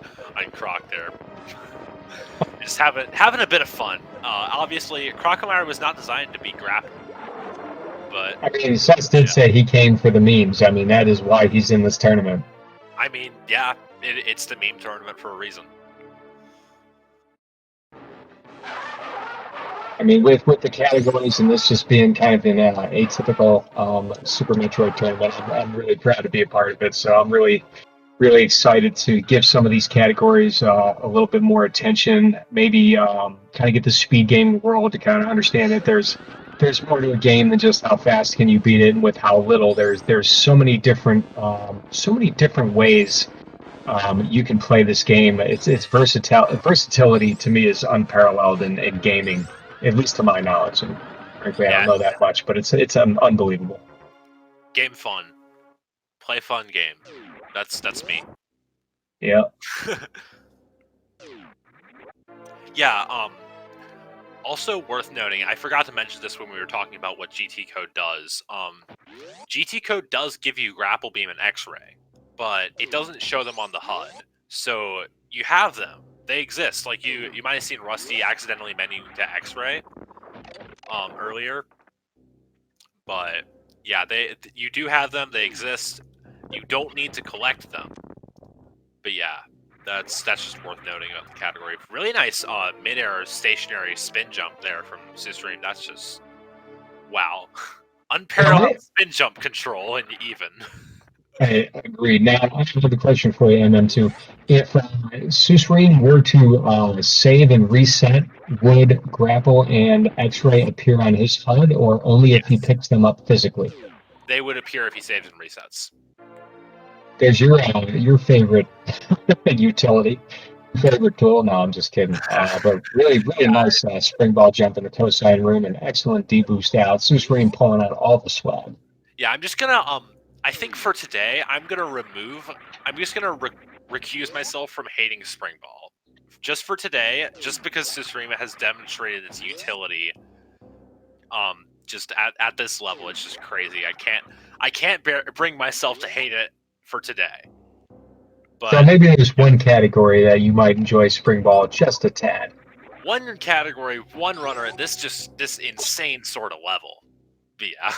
Croc there. Just having a bit of fun. Obviously, Crocomire was not designed to be grappled. But I mean, Suts did say he came for the memes. I mean, that is why he's in this tournament. I mean, yeah, it's the meme tournament for a reason. I mean, with the categories and this just being kind of an atypical Super Metroid tournament, I'm really proud to be a part of it. So I'm really excited to give some of these categories a little bit more attention. Maybe kind of get the speed game world to kind of understand that there's more to a game than just how fast can you beat it and with how little. There's so many different ways you can play this game. Its versatility to me is unparalleled in gaming, at least to my knowledge. And frankly, I don't know that much, but it's unbelievable. Game fun, play fun game. That's me. Yeah. Yeah. Also worth noting, I forgot to mention this when we were talking about what GT code does. GT code does give you grapple beam and X-ray, but it doesn't show them on the HUD. So you have them; they exist. Like you might have seen Rusty accidentally menu to X-ray earlier, but yeah, you do have them. They exist. You don't need to collect them. But yeah, that's just worth noting about the category. Really nice mid-air stationary spin jump there from susreime. That's just wow. Unparalleled spin jump control and even. I agree. Now, I have a question for you, MM2. If susreime were to save and reset, would grapple and X-ray appear on his HUD, or only if he Yes, picks them up physically? they would appear if he saves and resets. There's your favorite utility, favorite tool. No, I'm just kidding. But really, really nice spring ball jump in the cosine room and excellent D boost out. susreime pulling out all the swag. Yeah, I'm just gonna I think for today I'm just gonna recuse myself from hating Spring Ball. Just for today, just because Susrima has demonstrated its utility just at this level, it's just crazy. I can't bring myself to hate it for today. So But maybe there's one category that you might enjoy spring ball just a tad. one category, one runner at this insane sort of level. But yeah.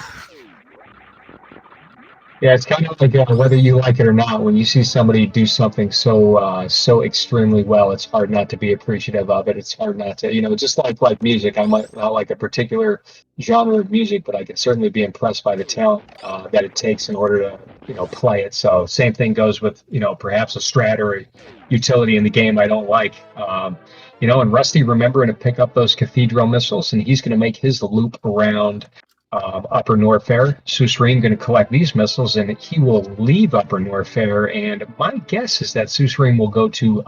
Yeah, it's kind of like whether you like it or not. When you see somebody do something so extremely well, it's hard not to be appreciative of it. It's hard not to, just like music. I might not like a particular genre of music, but I can certainly be impressed by the talent that it takes in order to, play it. So same thing goes with, perhaps a strat or a utility in the game I don't like. And Rusty remembering to pick up those cathedral missiles, and he's going to make his loop around Upper Norfair. susreime going to collect these missiles, and he will leave Upper Norfair. And my guess is that susreime will go to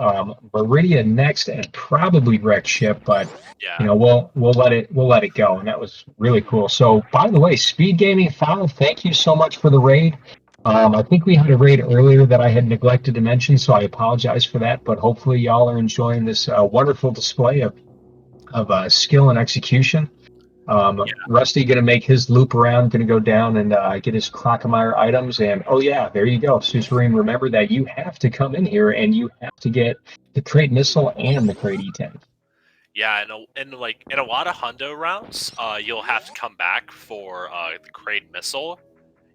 Meridia next, and probably wreck ship. But Yeah. we'll let it go. And that was really cool. So, by the way, Speed Gaming 5, thank you so much for the raid. I think we had a raid earlier that I had neglected to mention, so I apologize for that. But hopefully, y'all are enjoying this wonderful display of skill and execution. Rusty going to make his loop around, going to go down and get his Crocomire items. And oh, yeah, there you go. susreime, remember that you have to come in here and you have to get the crate missile and the crate E10. Yeah, like in a lot of hundo rounds, you'll have to come back for the crate missile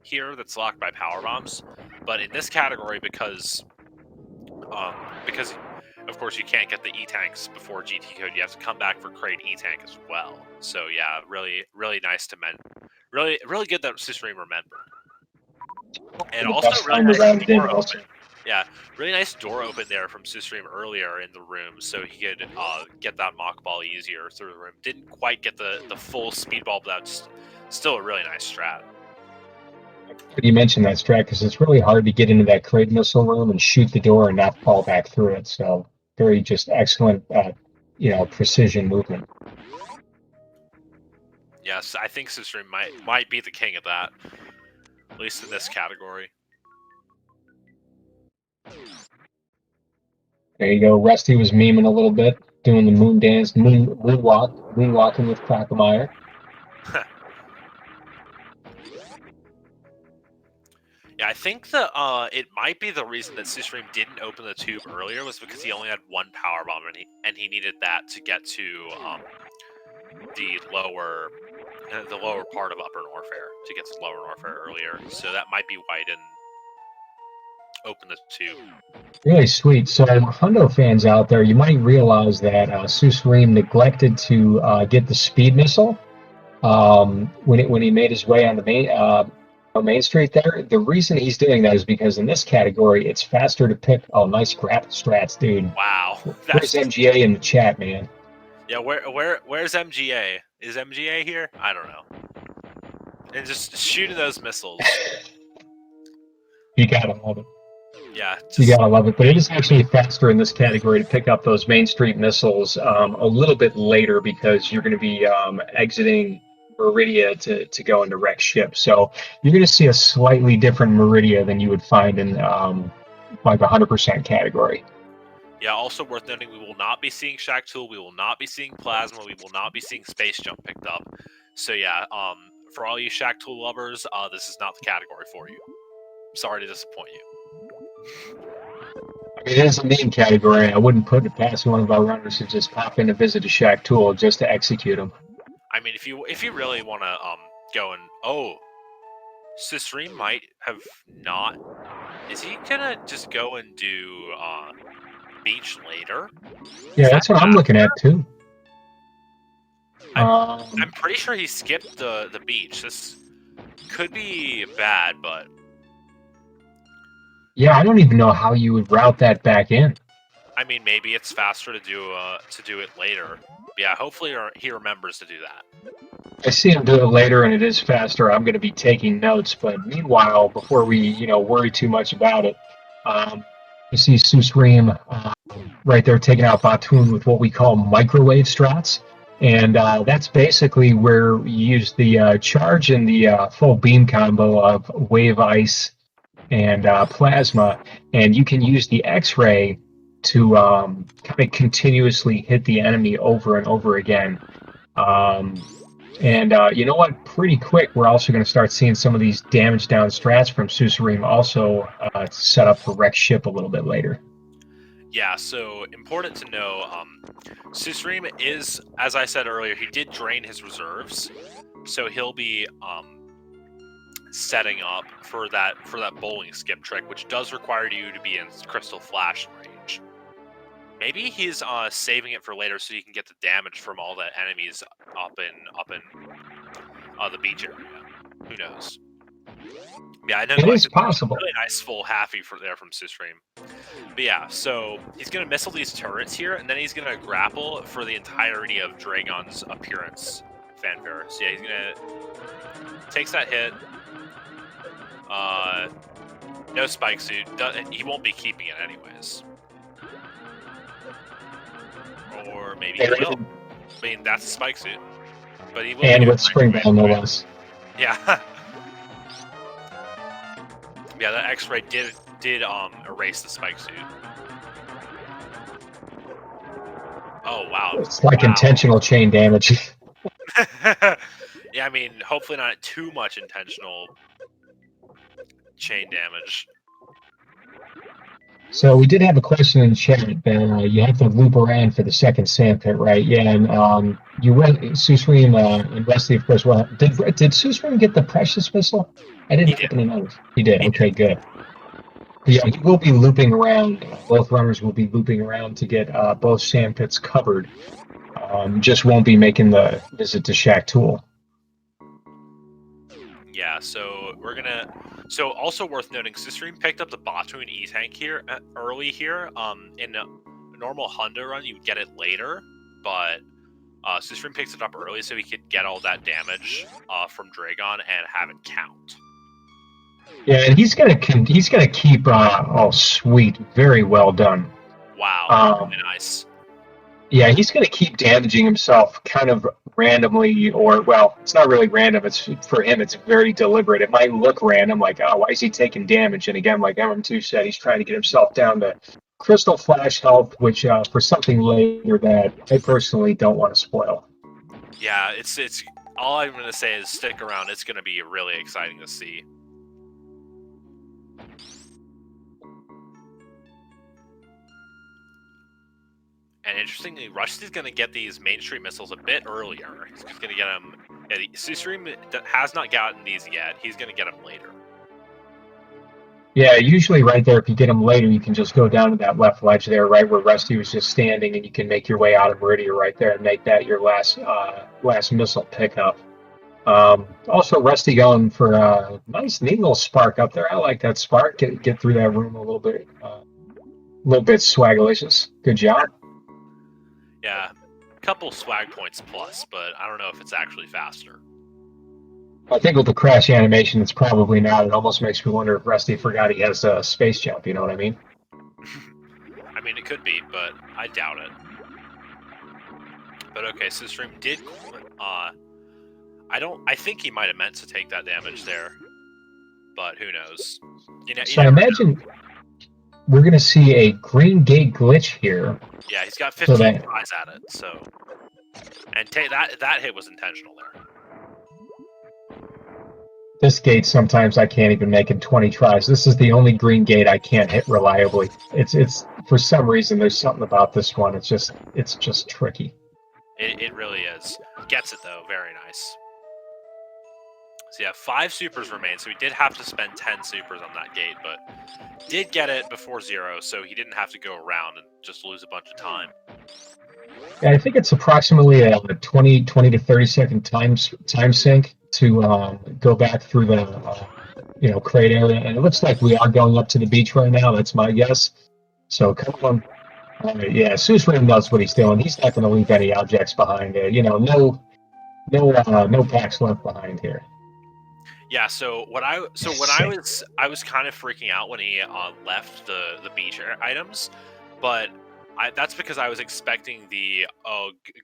here that's locked by power bombs. But in this category, because of course you can't get the E-tanks before GT code, you have to come back for crate E-tank as well. So yeah, really nice to really good that susreime remembered. And The also best really time nice around door did also. open. Yeah, really nice door open there from susreime earlier in the room, so he could get that mock ball easier through the room. Didn't quite get the full speed ball, but that's still a really nice strat. You mentioned that strat because it's really hard to get into that crate missile room and shoot the door and not fall back through it. So very just excellent, precision movement. Yes, I think susreime might be the king of that, at least in this category. There you go. Rusty was memeing a little bit, doing the moon dance, moonwalking with Crocomire. Yeah, I think it might be the reason that susreime didn't open the tube earlier was because he only had one power bomb and he needed that to get to the lower part of Upper Norfair to get to Lower Norfair earlier. So that might be why he didn't open the tube. Really sweet. So, Hundo fans out there, you might realize that susreime neglected to get the speed missile when he made his way on the main street there. The reason he's doing that is because in this category, it's faster to pick. Oh, nice grapple strats, dude. Wow, Where's MGA in the chat, man? Yeah, where's MGA? Is MGA here? I don't know. And just shooting those missiles. You gotta love it. Yeah, You gotta love it. But it is actually faster in this category to pick up those Main Street missiles a little bit later because you're going to be exiting Meridia to go into wreck ship. So you're going to see a slightly different Meridia than you would find in like 100% category. Yeah, also worth noting, we will not be seeing Shack Tool, we will not be seeing Plasma, we will not be seeing Space Jump picked up. So yeah, for all you Shack Tool lovers, this is not the category for you. Sorry to disappoint you. I mean, it is a meme category. I wouldn't put it past one of our runners to just pop in and visit a Shack Tool just to execute them. I mean, if you really want to go and susreime might have not. Is he gonna just go and do beach later? Yeah, that's what I'm looking at too. I'm pretty sure he skipped the beach. This could be bad, but Yeah, I don't even know how you would route that back in. I mean, maybe it's faster to do it later. Yeah, hopefully he remembers to do that. I see him do it later, and it is faster. I'm going to be taking notes, but meanwhile, before we worry too much about it, um, you see susreime right there taking out Batoon with what we call microwave strats, and that's basically where you use the charge and the full beam combo of wave ice and plasma, and you can use the X-ray to kind of continuously hit the enemy over and over again. Um, and you know what? Pretty quick, we're also going to start seeing some of these damage down strats from susreime also set up for wreck ship a little bit later. Yeah, so important to know, susreime is, as I said earlier, he did drain his reserves, so he'll be setting up for that bowling skip trick, which does require you to be in crystal flash range. Maybe he's saving it for later so you can get the damage from all the enemies up in the beach area. Who knows? Yeah, I know. It is possible. Really nice full halfy from susreime. But yeah, so he's gonna missile these turrets here, and then he's gonna grapple for the entirety of Dragon's appearance fanfare. So yeah, he's gonna takes that hit. No spike suit. He won't be keeping it anyways. Or maybe he will. I mean, that's a spike suit. But he will. And with spring ball, no less. Yeah. Yeah, that X-ray did erase the spike suit. Oh wow. It's like intentional chain damage. Yeah, I mean, hopefully not too much intentional chain damage. So we did have a question in the chat. You have to loop around for the second sandpit, right? Yeah, and you went susreime and Rusty, of course. Well, did susreime get the precious missile? I didn't happen to notice. He did. Okay, good. But yeah, he will be looping around. Both runners will be looping around to get both sandpits covered. Just won't be making the visit to Shack Tool. Yeah, so we're gonna. So also worth noting, susreime picked up the Batoon E-Tank here early here. In a normal Honda run, you would get it later, but susreime picks it up early so he could get all that damage from Dragon and have it count. Yeah, and he's gonna keep. Oh, sweet, very well done. Wow, really nice. Yeah, he's going to keep damaging himself kind of randomly, or, well, it's not really random. It's for him, it's very deliberate. It might look random, like, oh, why is he taking damage? And again, like MM2 said, he's trying to get himself down to crystal flash health, which for something later that I personally don't want to spoil. Yeah, it's all I'm going to say is stick around. It's going to be really exciting to see. And interestingly, Rusty's going to get these mainstream missiles a bit earlier. He's going to get them. susreime has not gotten these yet. He's going to get them later. Yeah, usually right there, if you get them later, you can just go down to that left ledge there, right where Rusty was just standing, and you can make your way out of Meridia right there and make that your last missile pickup. Also, Rusty going for a nice, neat little spark up there. I like that spark. Get through that room a little bit swagalicious. Good job. Yeah, a couple swag points plus, but I don't know if it's actually faster. I think with the crash animation, it's probably not. It almost makes me wonder if Rusty forgot he has a space jump. You know what I mean? I mean, it could be, but I doubt it. But okay, susreime did. I think he might have meant to take that damage there, but who knows? So I imagine we're going to see a green gate glitch here. Yeah, he's got 15 tries at it, so... And that hit was intentional there. This gate, sometimes I can't even make in 20 tries. This is the only green gate I can't hit reliably. It's for some reason, there's something about this one. It's just tricky. It really is. Gets it, though. Very nice. So yeah, 5 supers remain, so he did have to spend 10 supers on that gate, but did get it before 0, so he didn't have to go around and just lose a bunch of time. Yeah, I think it's approximately a 20 to 30 second time sink to go back through the crate area. And it looks like we are going up to the beach right now. That's my guess. So come on. Yeah, susreime knows what he's doing. He's not going to leave any objects behind there. No packs left behind here. Yeah. So when I was kind of freaking out when he left the beach items, but that's because I was expecting the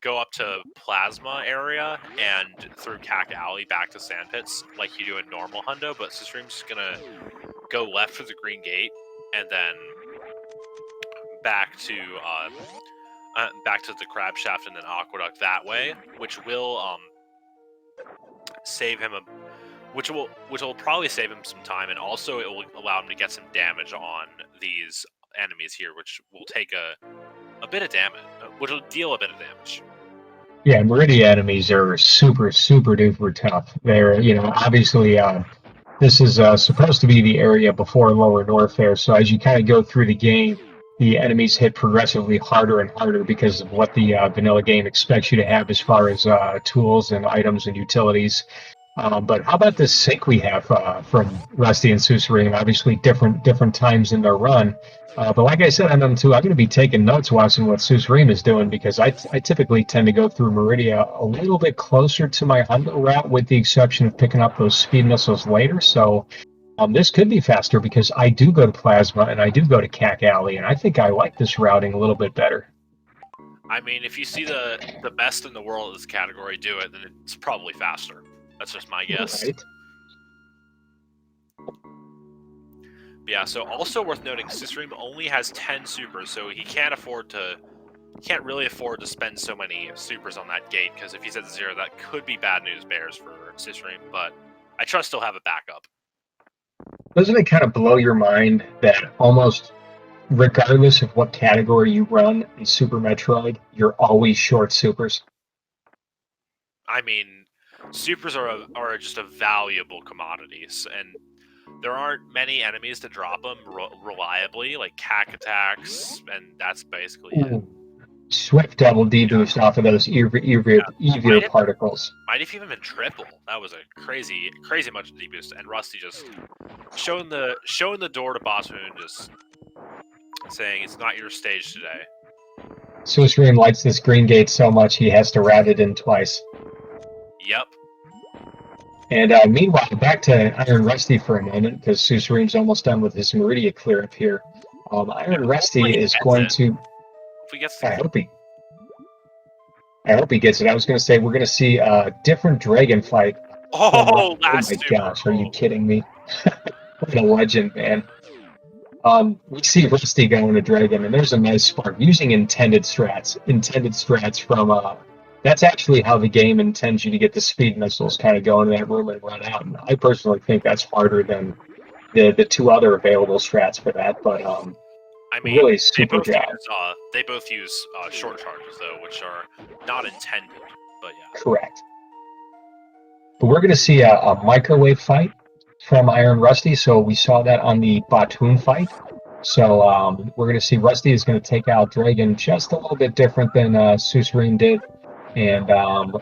go up to Plasma area and through Cack Alley back to Sandpits like you do in normal Hundo, but susreime's just gonna go left through the Green Gate and then back to the Crab Shaft and then Aqueduct that way, which will save him which will probably save him some time, and also it will allow him to get some damage on these enemies here, which will take a bit of damage, which will deal a bit of damage. Yeah, Meridia enemies are super, super duper tough. They're, obviously, this is supposed to be the area before Lower North there, so as you kind of go through the game, the enemies hit progressively harder and harder because of what the vanilla game expects you to have as far as tools and items and utilities. But how about this sync we have from Rusty and susreime? Obviously, different times in their run. But like I said on them too, I'm going to be taking notes watching what susreime is doing because I typically tend to go through Meridia a little bit closer to my Hundo route, with the exception of picking up those speed missiles later. So this could be faster because I do go to Plasma and I do go to Cack Alley, and I think I like this routing a little bit better. I mean, if you see the best in the world of this category do it, then it's probably faster. That's just my guess. Right. Yeah, so also worth noting, susreime only has 10 supers, so he can't really afford to spend so many supers on that gate, because if he's at 0, that could be bad news bears for susreime, but I trust he'll have a backup. Doesn't it kind of blow your mind that almost regardless of what category you run in Super Metroid, you're always short supers? I mean, supers are just a valuable commodities, and there aren't many enemies to drop them reliably, like Cat-Ext, and that's basically it. Swift double deboost off of those EV particles. Might have even been triple. That was a crazy much deboost, and Rusty just showing the door to Boss Moon, just saying it's not your stage today. susreime likes this Green Gate so much he has to route it in twice. Yep. And meanwhile, back to Ironrusty for a moment, because susreime's almost done with his Meridia clear up here. Ironrusty is going to. If we get I hope he gets it. I was going to say we're going to see a different dragon fight. Oh my gosh! Are you kidding me? What a legend, man. We see Rusty going to dragon, and there's a nice spark using intended strats from. That's actually how the game intends you to get the speed missiles kind of go in that room and run out. And I personally think that's harder than the two other available strats for that. But I mean, really super job. They both use short charges though, which are not intended. But yeah. Correct. But we're going to see a microwave fight from Ironrusty. So we saw that on the Batoon fight. So we're going to see Rusty is going to take out Dragon just a little bit different than susreime did. And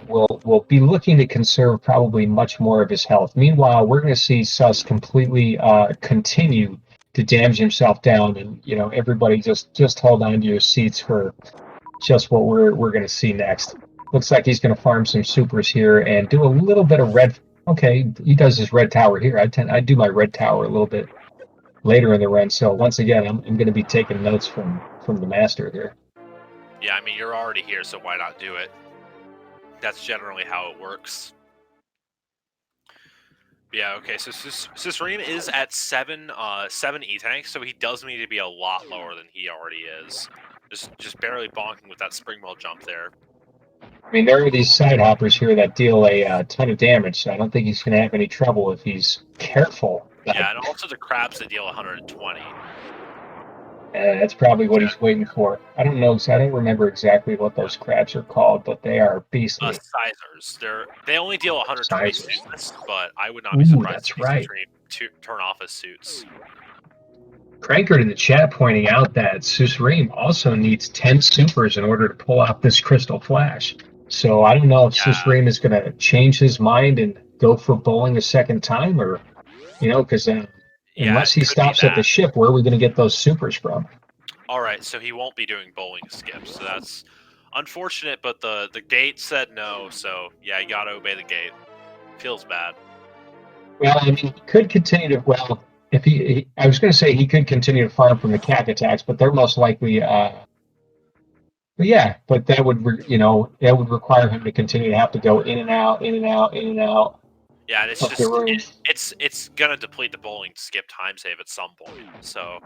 we'll be looking to conserve probably much more of his health. Meanwhile, we're going to see Sus completely continue to damage himself down, and everybody just hold on to your seats for just what we're going to see next. Looks like he's going to farm some supers here and do a little bit of red. Okay, he does his red tower here. I do my red tower a little bit later in the run. So once again, I'm going to be taking notes from the master here. Yeah, I mean you're already here, so why not do it? That's generally how it works. Yeah, okay, so susreime is at 7 E-tanks, so he does need to be a lot lower than he already is. Just barely bonking with that springwell jump there. I mean, there are these side hoppers here that deal a ton of damage, so I don't think he's going to have any trouble if he's careful. Yeah, and also the crabs that deal 120. That's probably what he's waiting for. I don't know, I don't remember exactly what those crabs are called, but they are beastly. Sizers. They only deal 120 suits, but I would not be surprised if right. to turn off his suits. Crankert in the chat pointing out that susreime also needs 10 supers in order to pull out this Crystal Flash. So I don't know if susreime is going to change his mind and go for bowling a second time, or You know, because Yeah, unless it he could be stops at the that. ship, where are we going to get those supers from? All right, so he won't be doing bowling skips. So that's unfortunate, but the gate said no. So yeah, you gotta obey the gate. Feels bad. Well, I mean, he could continue to. Well, if I was going to say he could continue to farm from the Cat-Ext, but they're most likely. But yeah, but that would, that would require him to continue to have to go in and out, in and out, in and out Yeah, and it's of the just room. it's gonna deplete the bowling skip time save at some point. So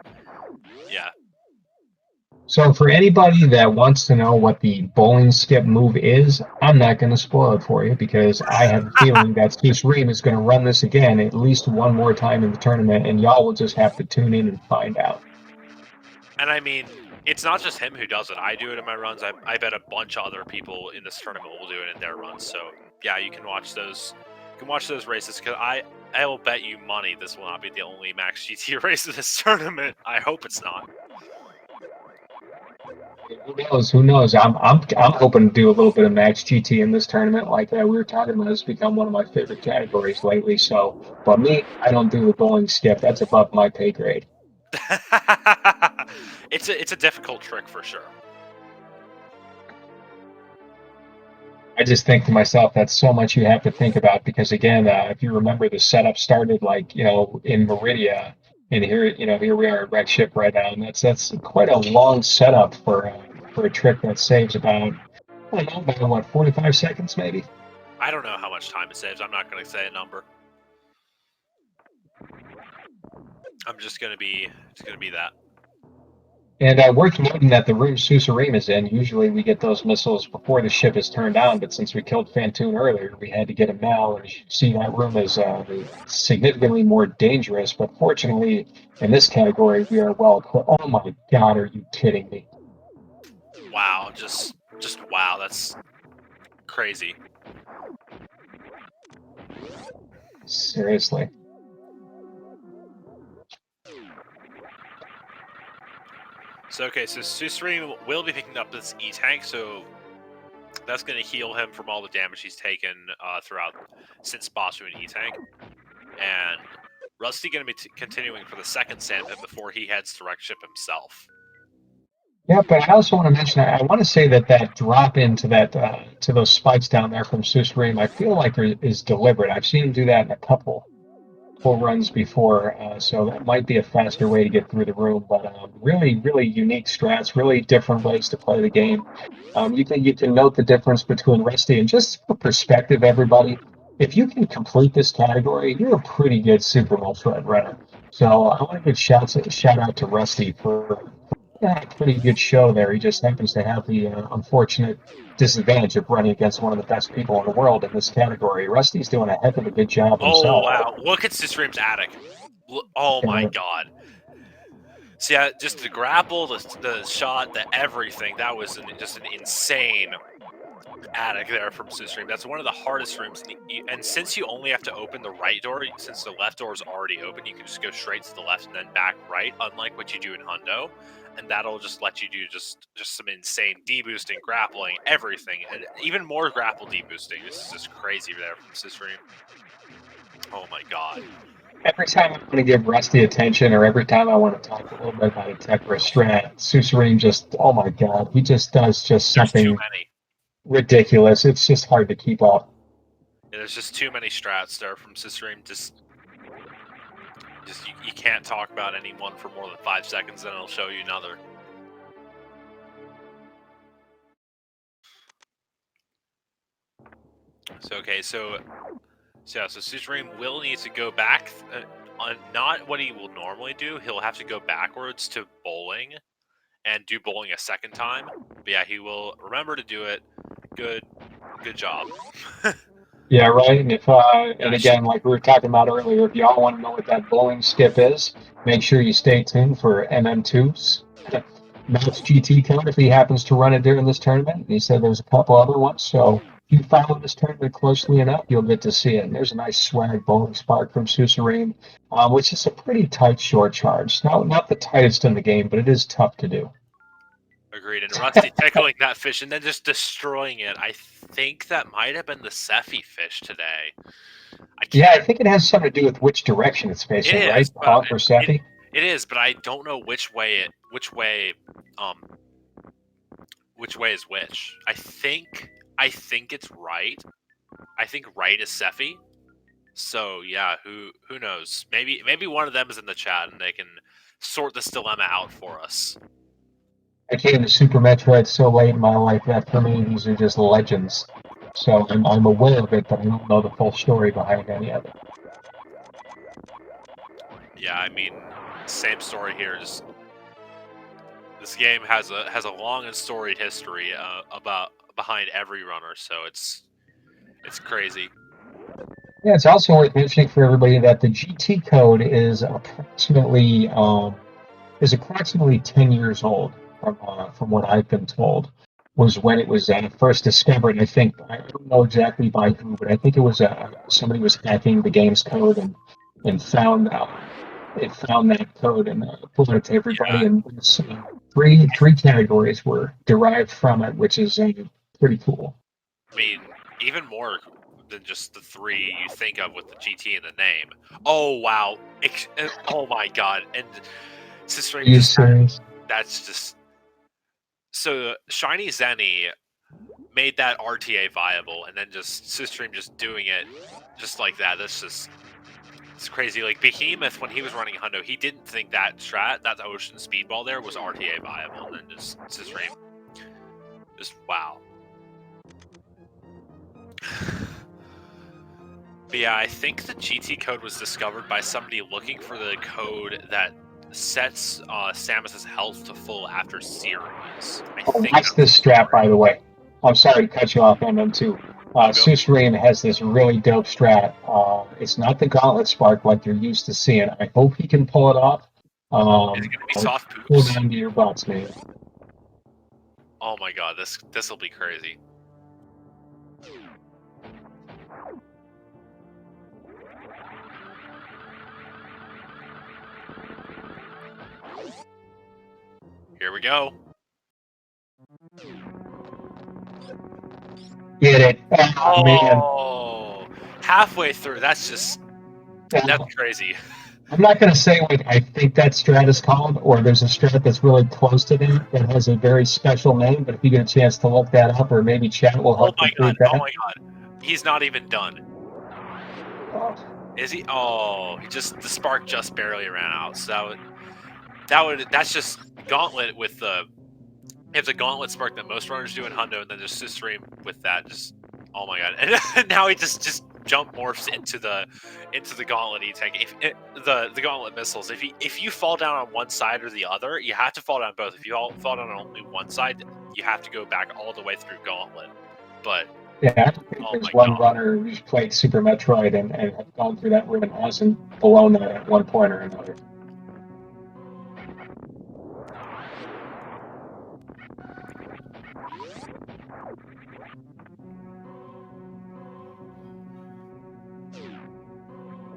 yeah. So for anybody that wants to know what the bowling skip move is, I'm not going to spoil it for you because I have a feeling that susreime is going to run this again at least one more time in the tournament, and y'all will just have to tune in and find out. And I mean, it's not just him who does it. I do it in my runs. I bet a bunch of other people in this tournament will do it in their runs. So yeah, you can watch those. You can watch those races because I will bet you money this will not be the only Max GT race in this tournament. I hope it's not. Who knows? Who knows? I'm hoping to do a little bit of Max GT in this tournament. Like we were talking about, it's become one of my favorite categories lately. So, but me, I don't do the bowling skip. That's above my pay grade. It's a difficult trick for sure. I just think to myself, that's so much you have to think about because again, if you remember, the setup started like in Meridia, and here we are at Wreck Ship right now, and that's quite a long setup for a trick that saves about I don't know about what 45 seconds maybe. I don't know how much time it saves. I'm not going to say a number. I'm just going to be that. And worth noting that the room susreime is in, usually we get those missiles before the ship is turned on, but since we killed Fantoon earlier, we had to get him now. And as you see, that room is significantly more dangerous, but fortunately, in this category, we are well equipped. Oh my god, are you kidding me? Wow, just wow, that's crazy. Seriously. So okay, so susreime will be picking up this E-Tank, so that's going to heal him from all the damage he's taken throughout since boss doing E-Tank. And Rusty going to be continuing for the second sandpit before he heads to Wreck Ship himself. Yeah, but I also want to mention, I want to say that drop into that to those spikes down there from susreime, I feel like is deliberate. I've seen him do that in a couple full runs before, so that might be a faster way to get through the room. But really, really unique strats, really different ways to play the game. You can note the difference between Rusty and just for perspective, everybody. If you can complete this category, you're a pretty good Super Metroid runner. So I want to give shout out to Rusty for a pretty good show there. He just happens to have the unfortunate disadvantage of running against one of the best people in the world in this category. Rusty's doing a heck of a good job Oh himself. wow, look at susreime's attic. Oh my god. So yeah, just the grapple, the shot, the everything, that was just an insane attic there from susreime. That's one of the hardest rooms, and since you only have to open the right door, since the left door is already open, you can just go straight to the left and then back right, unlike what you do in Hundo, and that'll just let you do just some insane deboosting, grappling, everything, and even more grapple deboosting. This is just crazy there from susreime. Oh my god. Every time I want to give Rusty attention, or every time I want to talk a little bit about a tech or a strat, susreime just, oh my god, he just does just There's too something many. ridiculous. It's just hard to keep up. Yeah, there's just too many strats there from susreime. Just you can't talk about any one for more than 5 seconds, then it'll show you another. So okay, so susreime will need to go back on not what he will normally do. He'll have to go backwards to bowling and do bowling a second time. But yeah, he will remember to do it. Good job. Yeah, right. And Yeah, again, like we were talking about earlier, if y'all want to know what that bowling skip is, make sure you stay tuned for MM2's Max GT code if he happens to run it during this tournament. And he said there's a couple other ones, so if you follow this tournament closely enough, you'll get to see it. And there's a nice swag bowling spark from susreime, which is a pretty tight short charge. Not the tightest in the game, but it is tough to do. agreed. And Rusty tickling that fish and then just destroying it. I think that might have been the Sephi fish today. Yeah, I think it has something to do with which direction it's It facing, right? is, but Hog or Seppi? it is, but I don't know um which way is which. I think it's right. I think right is Sephi. So yeah, who knows? Maybe one of them is in the chat and they can sort this dilemma out for us. I came to Super Metroid so late in my life that for me these are just legends. So I'm aware of it, but I don't know the full story behind any of it. Yeah, I mean, same story here. Just this game has a long and storied history about behind every runner, so it's crazy. Yeah, it's also worth mentioning for everybody that the GT code is approximately 10 years old from what I've been told. Was when it was first discovered. I think I don't know exactly by who, but I think it was somebody was hacking the game's code and found it found that code and pulled it to everybody. Yeah, And three categories were derived from it, which is pretty cool. I mean, even more than just the three you think of with the GT in the name. Oh wow! Oh my god! And Sister Are you serious? that's just so Shiny Zenny made that RTA viable, and then just Sistream just doing it just like that. It's crazy. Like Behemoth, when he was running Hundo, he didn't think that strat, that Ocean Speedball there, was RTA viable, and then just Sistream, just wow. But yeah, I think the GT code was discovered by somebody looking for the code that sets Samus's health to full after series. Oh, watch this strat, by the way. I'm sorry to cut you off, MM2. I'll go. Susreime has this really dope strat. It's not the Gauntlet Spark like you're used to seeing. I hope he can pull it off. Is it gonna be But soft pull poops? down to your butts, man. Oh my god, this will be crazy. Here we go. Get it. Oh, man. Oh, halfway through. That's crazy. I'm not going to say what I think that strat is called, or there's a strat that's really close to that that has a very special name, but if you get a chance to look that up, or maybe chat will Oh help my god. complete that. Oh my god. He's not even done. Oh. Is he? Oh, the spark just barely ran out. So that's just Gauntlet with the. It's a Gauntlet spark that most runners do in Hundo, and then just Sistream with that. Just oh my god! And now he just jump morphs into the Gauntlet E-Tank. The Gauntlet missiles. If you fall down on one side or the other, you have to fall down both. If you fall down on only one side, you have to go back all the way through Gauntlet. But Yeah, I don't think oh there's my one god! runner who's played Super Metroid and have gone through that room and hasn't blown that at one point or another.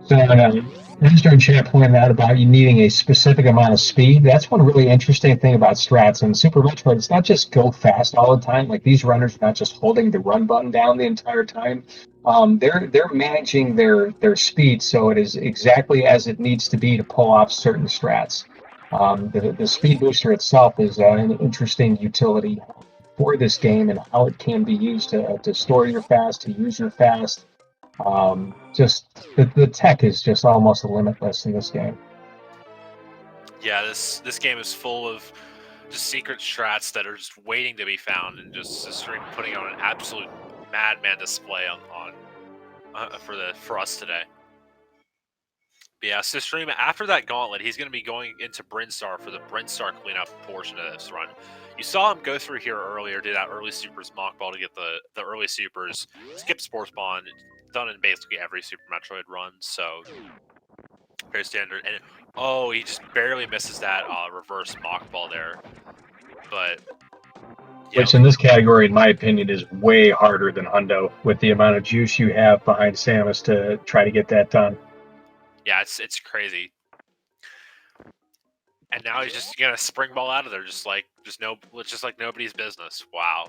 So, Master in chat pointed out about you needing a specific amount of speed. That's one really interesting thing about strats. In Super Metroid, it's not just go fast all the time. Like these runners are not just holding the run button down the entire time. They're managing their speed so it is exactly as it needs to be to pull off certain strats. The speed booster itself is an interesting utility for this game and how it can be used to store your fast, to use your fast. Just the tech is just almost limitless in this game. Yeah, this game is full of just secret strats that are just waiting to be found, and just Sistream putting on an absolute madman display for us today. But yeah, Sistream, after that gauntlet, he's going to be going into Brinstar for the Brinstar cleanup portion of this run. You saw him go through here earlier, do that early supers mock ball to get the early supers, skip sports bond, done in basically every Super Metroid run, so very standard. And oh, he just barely misses that reverse mock ball there. But yeah, Which in this category, in my opinion, is way harder than Hundo with the amount of juice you have behind Samus to try to get that done. yeah, it's crazy. And now he's just gonna spring ball out of there, just like nobody's business. Wow.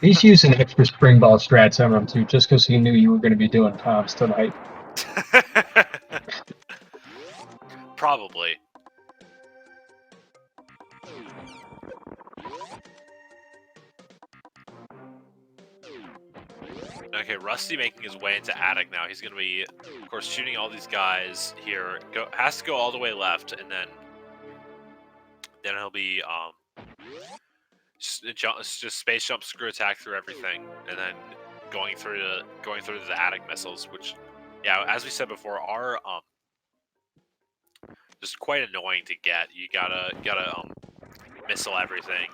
He's using extra spring ball strats on him too, just because he knew you were going to be doing comms tonight. Probably. Okay, Rusty making his way into Attic now. He's gonna be, of course, shooting all these guys here. Has to go all the way left, and then he'll be just space jump, screw attack through everything, and then going through the Attic missiles, which, yeah, as we said before, are just quite annoying to get. You gotta missile everything.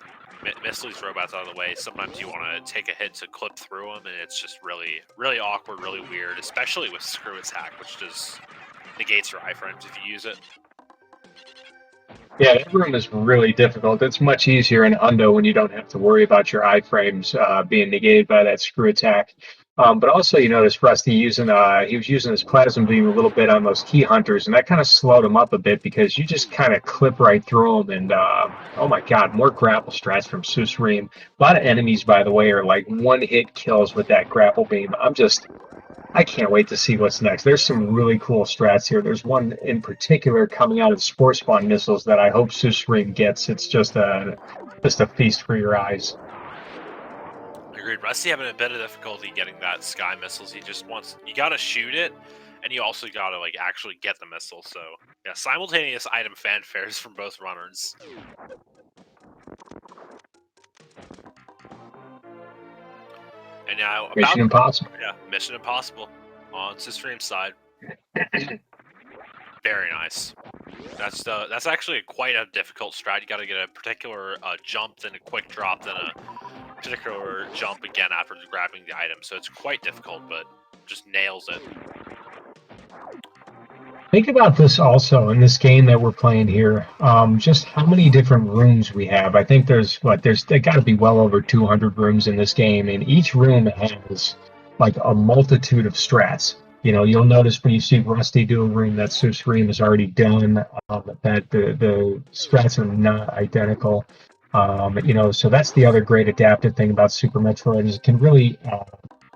Missile these robots out of the way. Sometimes you want to take a hit to clip through them, and it's just really, really awkward, really weird, especially with screw attack, which just negates your iframes if you use it. Yeah, that room is really difficult. It's much easier in Undo when you don't have to worry about your iframes being negated by that screw attack. But also, you notice Rusty he was using his plasma beam a little bit on those key hunters, and that kind of slowed him up a bit because you just kind of clip right through them. And oh my God, more grapple strats from susreime. A lot of enemies, by the way, are like one-hit kills with that grapple beam. I can't wait to see what's next. There's some really cool strats here. There's one in particular coming out of Spore Spawn missiles that I hope susreime gets. It's just a feast for your eyes. Agreed. Rusty having a bit of difficulty getting that sky missiles. You gotta shoot it, and you also gotta like actually get the missile. So yeah, simultaneous item fanfares from both runners. And now Mission Impossible. Yeah, Mission Impossible on susreime's side. Very nice. That's actually quite a difficult strat. You got to get a particular jump, then a quick drop, then a particular jump again after grabbing the item. So it's quite difficult, but just nails it. Think about this also in this game that we're playing here. Just how many different rooms we have. I think there's got to be well over 200 rooms in this game, and each room has like a multitude of strats. You know, you'll notice when you see Rusty do a room that susreime has already done, that the strats are not identical. You know, so that's the other great adaptive thing about Super Metroid is it can really,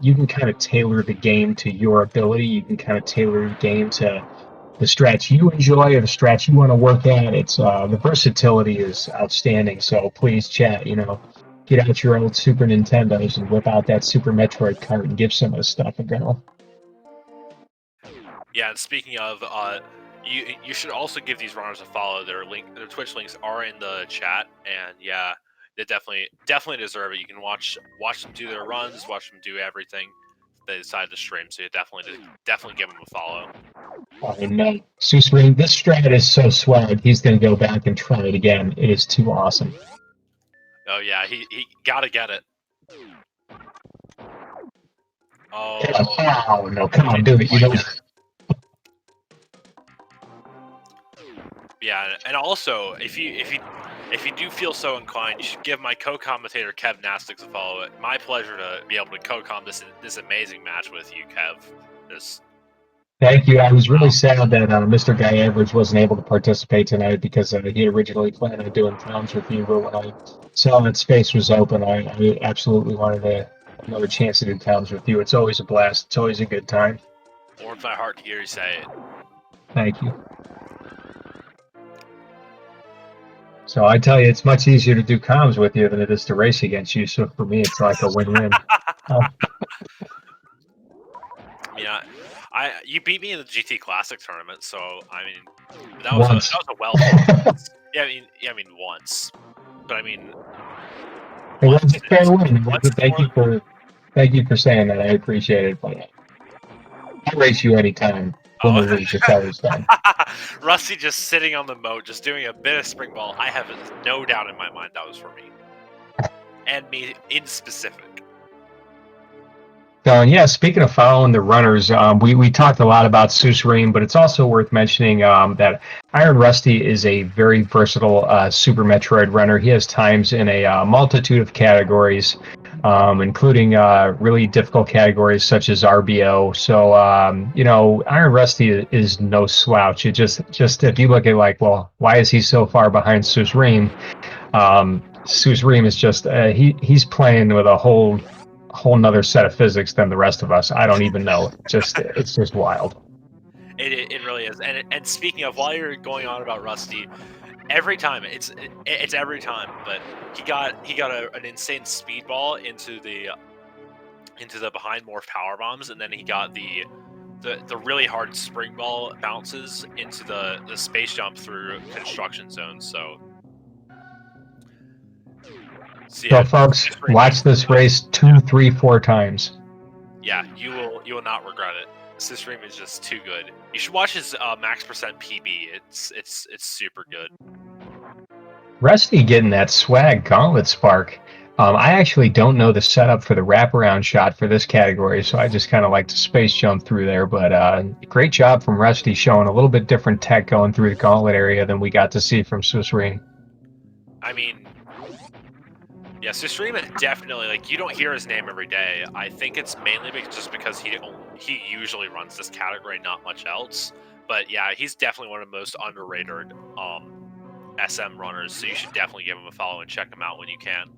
you can kind of tailor the game to your ability. You can kind of tailor the game to the strats you enjoy or the strats you want to work at. It's the versatility is outstanding. So please, chat, you know, get out your old Super Nintendos and whip out that Super Metroid cart and give some of the stuff a go. Yeah, and speaking of, you should also give these runners a follow. Their Twitch links are in the chat, and yeah, they definitely deserve it. You can watch them do their runs, watch them do everything they decide to stream. So you definitely give them a follow. And susreime, this strat is so swag. He's gonna go back and try it again. It is too awesome. Oh yeah, he gotta get it. Oh no! Come on, do it. You know. Yeah, and also if you do feel so inclined, you should give my co-commentator Kev Nastix a follow. It's my pleasure to be able to co-com this amazing match with you, Kev. Thank you. I was really sad that Mr. Guy Average wasn't able to participate tonight because he originally planned on doing Towns with you, but when I saw that space was open, I absolutely wanted another chance to do Towns with you. It's always a blast. It's always a good time. Warms my heart to hear you say it. Thank you. So I tell you, it's much easier to do comms with you than it is to race against you. So for me, it's like a win-win. Yeah, you beat me in the GT Classic tournament, so I mean that was a well. Yeah, I mean once, but I mean. It was a fair win. Thank you for saying that. I appreciate it. But I'll race you anytime. Rusty just sitting on the moat, just doing a bit of spring ball. I have no doubt in my mind that was for me. And me in specific. So, yeah, speaking of following the runners, we talked a lot about susreime, but it's also worth mentioning that Ironrusty is a very versatile Super Metroid runner. He has times in a multitude of categories, including really difficult categories such as RBO. So, you know, Ironrusty is no slouch. It just if you look at like, well, why is he so far behind susreime? Susreime is just he's playing with a whole nother set of physics than the rest of us. I don't even know. It's just wild. It really is. And speaking of, while you're going on about Rusty, every time it's every time, but he got an insane speedball into the behind morph power bombs, and then he got the really hard spring ball bounces into the space jump through construction zones. So So, folks, watch this race 2, 3, 4 times. Yeah, you will not regret it. susreime is just too good. You should watch his max percent PB. It's super good. Rusty getting that swag gauntlet spark. I actually don't know the setup for the wraparound shot for this category, so I just kind of like to space jump through there. But great job from Rusty showing a little bit different tech going through the gauntlet area than we got to see from susreime. I mean, yeah, susreime definitely, like, you don't hear his name every day. I think it's mainly just because he usually runs this category, not much else. But yeah, he's definitely one of the most underrated SM runners, so you should definitely give him a follow and check him out when you can.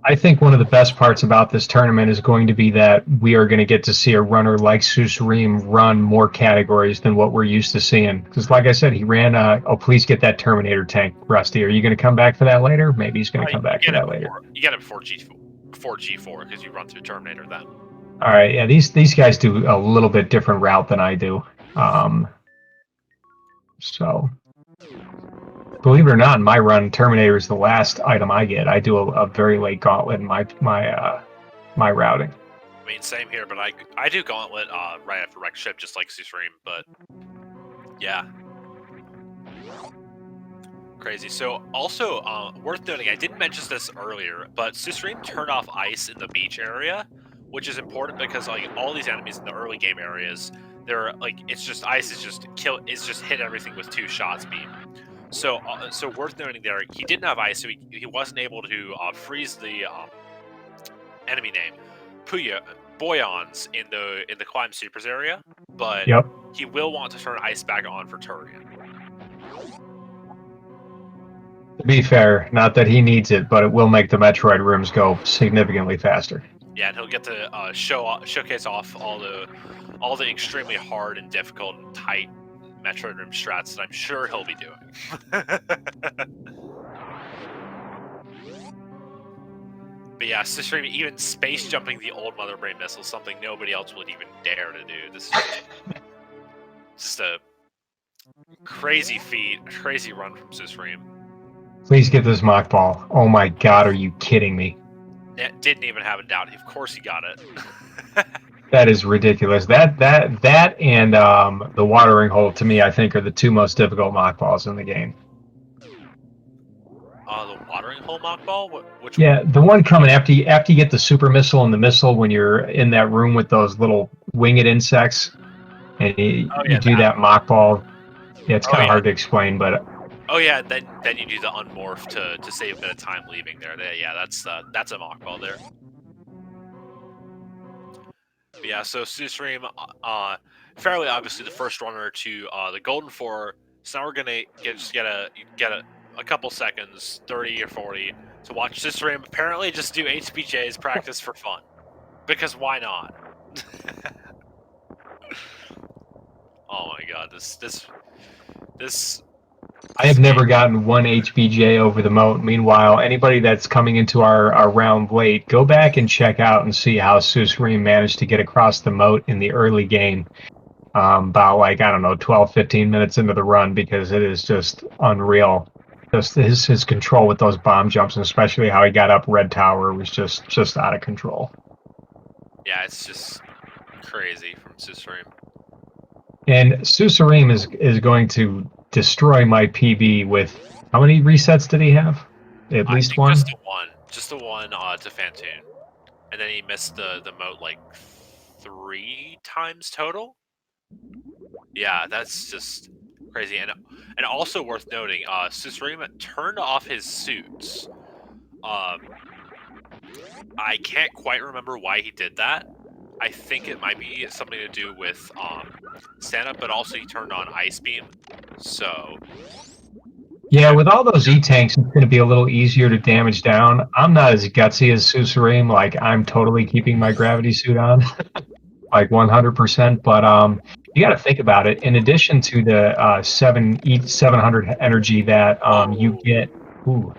I think one of the best parts about this tournament is going to be that we are going to get to see a runner like susreime run more categories than what we're used to seeing. Because, like I said, he ran. Oh, please get that Terminator tank, Rusty. Are you going to come back for that later? Maybe he's going to come back for that later. You get it before G4 because you run through Terminator then. All right, yeah. These guys do a little bit different route than I do. So, believe it or not, in my run, Terminator is the last item I get. I do a very late gauntlet in my routing. I mean, same here, but I do gauntlet right after wreck ship, just like susreime. But yeah, crazy. So also worth noting, I didn't mention this earlier, but susreime turned off ice in the beach area, which is important because like all these enemies in the early game areas, they're like it's just ice is just hit everything with 2 shots beam. So worth noting there, he didn't have ice, so he wasn't able to freeze the enemy name Boyons in the climb supers area, but he will want to turn ice back on for Turian. To be fair, not that he needs it, but it will make the Metroid rooms go significantly faster. Yeah, and he'll get to showcase off all the extremely hard and difficult and tight Metroid room strats that I'm sure he'll be doing. But yeah, susreime even space jumping the old Mother Brain missile, something nobody else would even dare to do. This is just a crazy feat, a crazy run from susreime. Please get this mock ball. Oh my god, are you kidding me? Didn't even have a doubt. Of course he got it. That is ridiculous. That and the watering hole, to me, I think, are the 2 most difficult mock balls in the game. The watering hole mock ball? Which yeah, one? The one coming after you get the super missile and the missile when you're in that room with those little winged insects, and you do that mock ball. Yeah, it's kind of hard to explain, but. Oh yeah, then you do the unmorph to save a bit of time leaving there. Yeah, that's a mock ball there. But yeah, so susreime, fairly obviously the first runner to the Golden 4. So now we're gonna get a couple seconds, 30 or 40, to watch susreime apparently just do HBJ's practice for fun, because why not? Oh my god, this. I have never gotten 1 HBJ over the moat. Meanwhile, anybody that's coming into our round late, go back and check out and see how susreime managed to get across the moat in the early game. About, like, I don't know, 12, 15 minutes into the run, because it is just unreal. Just his control with those bomb jumps, and especially how he got up Red Tower, was just out of control. Yeah, it's just crazy from susreime. And susreime is going to destroy my PB with, how many resets did he have? At least one? Just the one to Phantoon. And then he missed the moat like 3 times total. Yeah, that's just crazy. And also worth noting, susreime turned off his suits. I can't quite remember why he did that. I think it might be something to do with stand-up, but also he turned on Ice Beam, so... Yeah, with all those E-tanks, it's going to be a little easier to damage down. I'm not as gutsy as susreime, like, I'm totally keeping my gravity suit on, like 100%, but You got to think about it. In addition to the 700 energy that you get, ooh,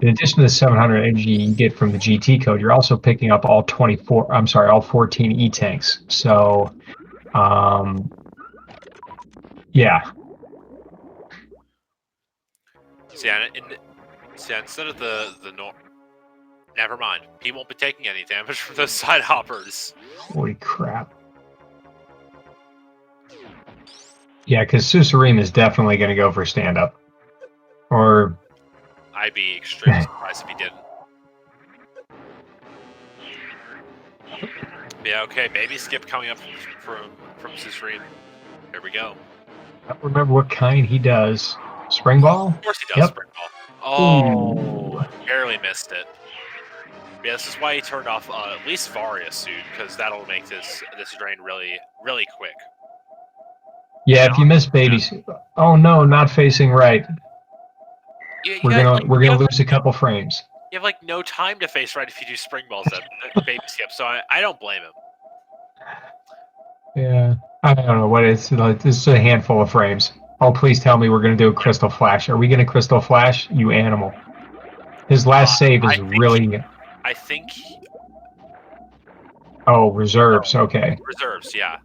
in addition to the 700 energy you get from the GT code, you're also picking up all 24. I'm sorry, all 14 E tanks. So, yeah. See, instead of the never mind. He won't be taking any damage from those side hoppers. Holy crap. Yeah, because susreime is definitely going to go for stand up. Or I'd be extremely surprised if he didn't. Yeah, okay, baby skip coming up from susreime. Here we go. I don't remember what kind he does. Spring ball? Of course he does. Yep. Spring ball. Oh, Ooh. barely missed it. Yeah, this is why he turned off at least Varia suit, because that'll make this drain really quick. Yeah, if you miss babies, oh no, not facing right. We're gonna lose a couple frames. You have like no time to face right if you do spring balls at baby skip, so I don't blame him. Yeah, I don't know what it's like. This is a handful of frames. Oh, please tell me we're gonna do a crystal flash. Are we gonna crystal flash? You animal. His last save is really. I think. Oh, reserves. Okay. Reserves, yeah,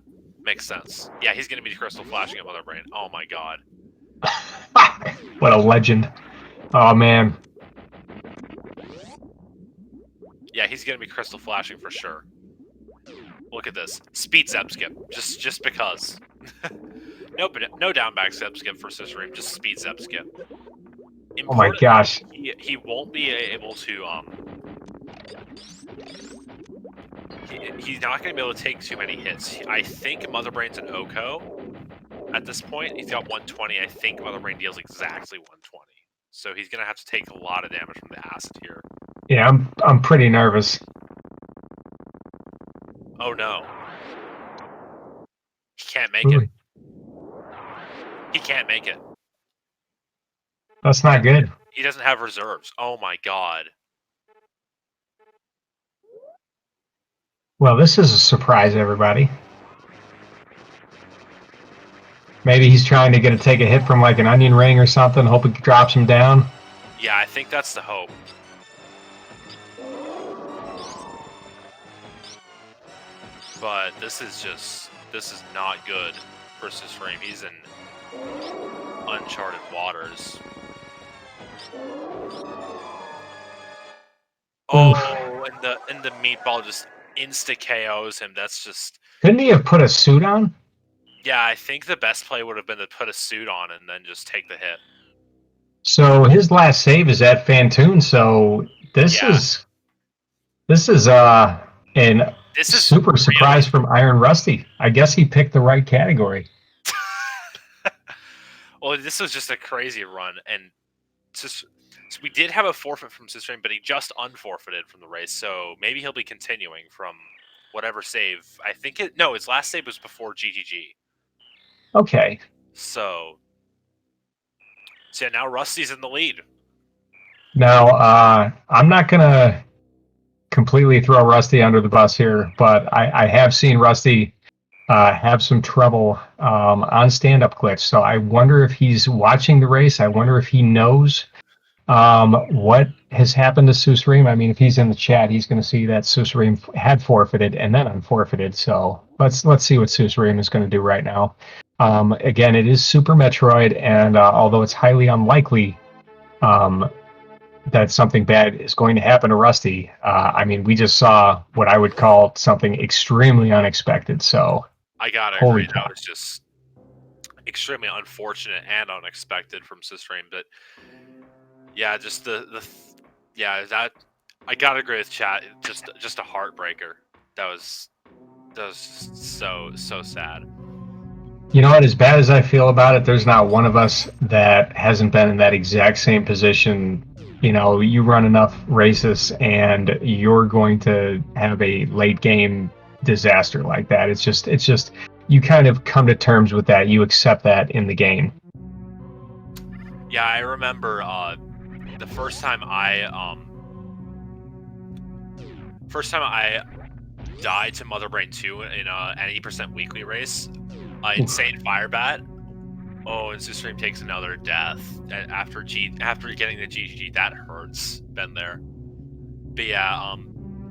makes sense. Yeah, he's gonna be crystal flashing at Mother Brain. Oh my god. What a legend. Oh man. Yeah, he's gonna be crystal flashing for sure. Look at this. Speed zap skip. Just because. No down back zap skip for susreime, just speed zap skip. Oh my gosh. He won't be able to he's not going to be able to take too many hits. I think Mother Brain's an Oko at this point. He's got 120. I think Mother Brain deals exactly 120. So he's going to have to take a lot of damage from the acid here. Yeah, I'm pretty nervous. Oh no. He can't make it. He can't make it. That's not good. He doesn't have reserves. Oh my god. Well, this is a surprise, everybody. Maybe he's trying to take a hit from like an onion ring or something, hope it drops him down. Yeah, I think that's the hope. But this is not good for susreime. He's in uncharted waters. Oh, and the meatball just insta KOs him. That's just. Couldn't he have put a suit on? Yeah, I think the best play would have been to put a suit on and then just take the hit. So his last save is at Fantoon. So this is an super surprise from Ironrusty. I guess he picked the right category. Well, this was just a crazy run, and so we did have a forfeit from susreime, but he just unforfeited from the race, so maybe he'll be continuing from whatever save. I think his last save was before GGG. Okay. So yeah, now Rusty's in the lead. Now, I'm not gonna completely throw Rusty under the bus here, but I have seen Rusty have some trouble on stand-up glitch. So I wonder if he's watching the race. I wonder if he knows what has happened to susreime. I mean, if he's in the chat, he's going to see that susreime had forfeited and then unforfeited. So let's see what susreime is going to do right now. Again, it is Super Metroid, and although it's highly unlikely that something bad is going to happen to Rusty, I mean, we just saw what I would call something extremely unexpected. So I gotta agree, that was just extremely unfortunate and unexpected from susreime. But yeah, just that I gotta agree with chat. Just a heartbreaker. That was so sad. You know what? As bad as I feel about it, there's not one of us that hasn't been in that exact same position. You know, you run enough races and you're going to have a late game disaster like that. It's just you kind of come to terms with that. You accept that in the game. Yeah, I remember the first time I died to Mother Brain 2 in an 80% weekly race. Insane Firebat. Oh, and susreime takes another death after getting the GG. That hurts. Been there. But yeah,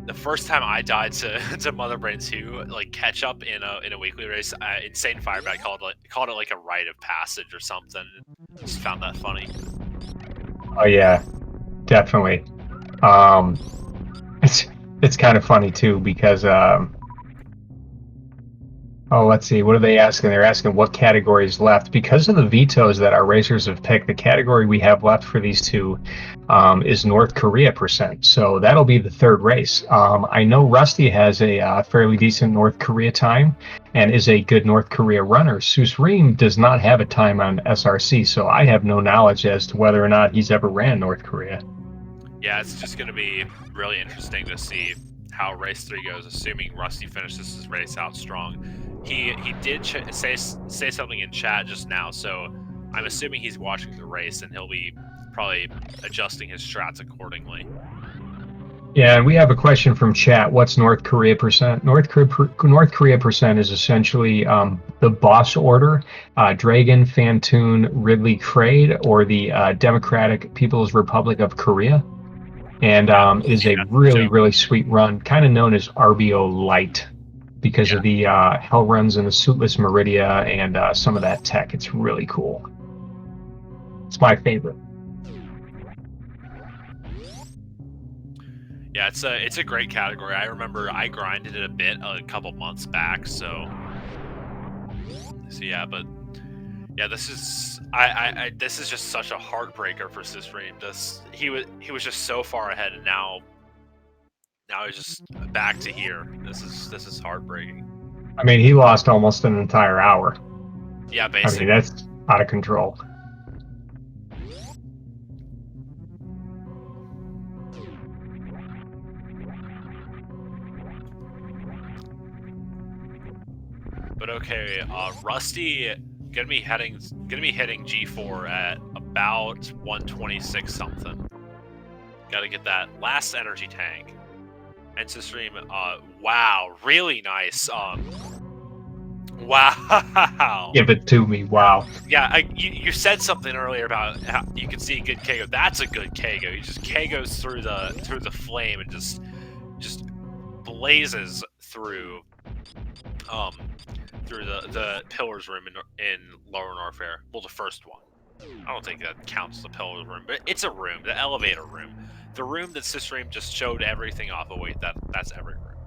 the first time I died to Mother Brain 2, like catch up in a weekly race, Insane Firebat called it like a rite of passage or something. Just found that funny. Oh yeah, definitely. It's kind of funny too because oh, let's see. What are they asking? They're asking what category is left. Because of the vetoes that our racers have picked, the category we have left for these two is North Korea percent. So that'll be the third race. I know Rusty has a fairly decent North Korea time and is a good North Korea runner. Susreime does not have a time on SRC, so I have no knowledge as to whether or not he's ever ran North Korea. Yeah, it's just going to be really interesting to see how race 3 goes, assuming Rusty finishes his race out strong. He did say something in chat just now, so I'm assuming he's watching the race and he'll be probably adjusting his strats accordingly. Yeah, and we have a question from chat. What's North Korea percent? North Korea percent is essentially the boss order, Dragon, Fantoon, Ridley, Kraid, or the Democratic People's Republic of Korea. And is a really sweet run, kind of known as RBO Light, because of the hell runs in the Suitless Meridia and some of that tech. It's really cool. It's my favorite. Yeah, it's a great category. I remember I grinded it a bit a couple months back, so yeah, but yeah, this is this is just such a heartbreaker for susreime. He was just so far ahead, and now he's just back to here. This is heartbreaking. I mean, he lost almost an entire hour. Yeah, basically. I mean, that's out of control. But okay, Rusty gonna be hitting G4 at about 126 something. Gotta get that last energy tank. And susreime, wow, really nice. Wow. Give it to me, wow. Yeah, you said something earlier about how you can see a good KO. That's a good KO. He just KOs through the flame and just blazes through the pillars room in Lower Norfair. Well, the first one. I don't think that counts as the pillars room, but it's a room, the elevator room. The room that susreime just showed everything off. Oh wait, that's every room.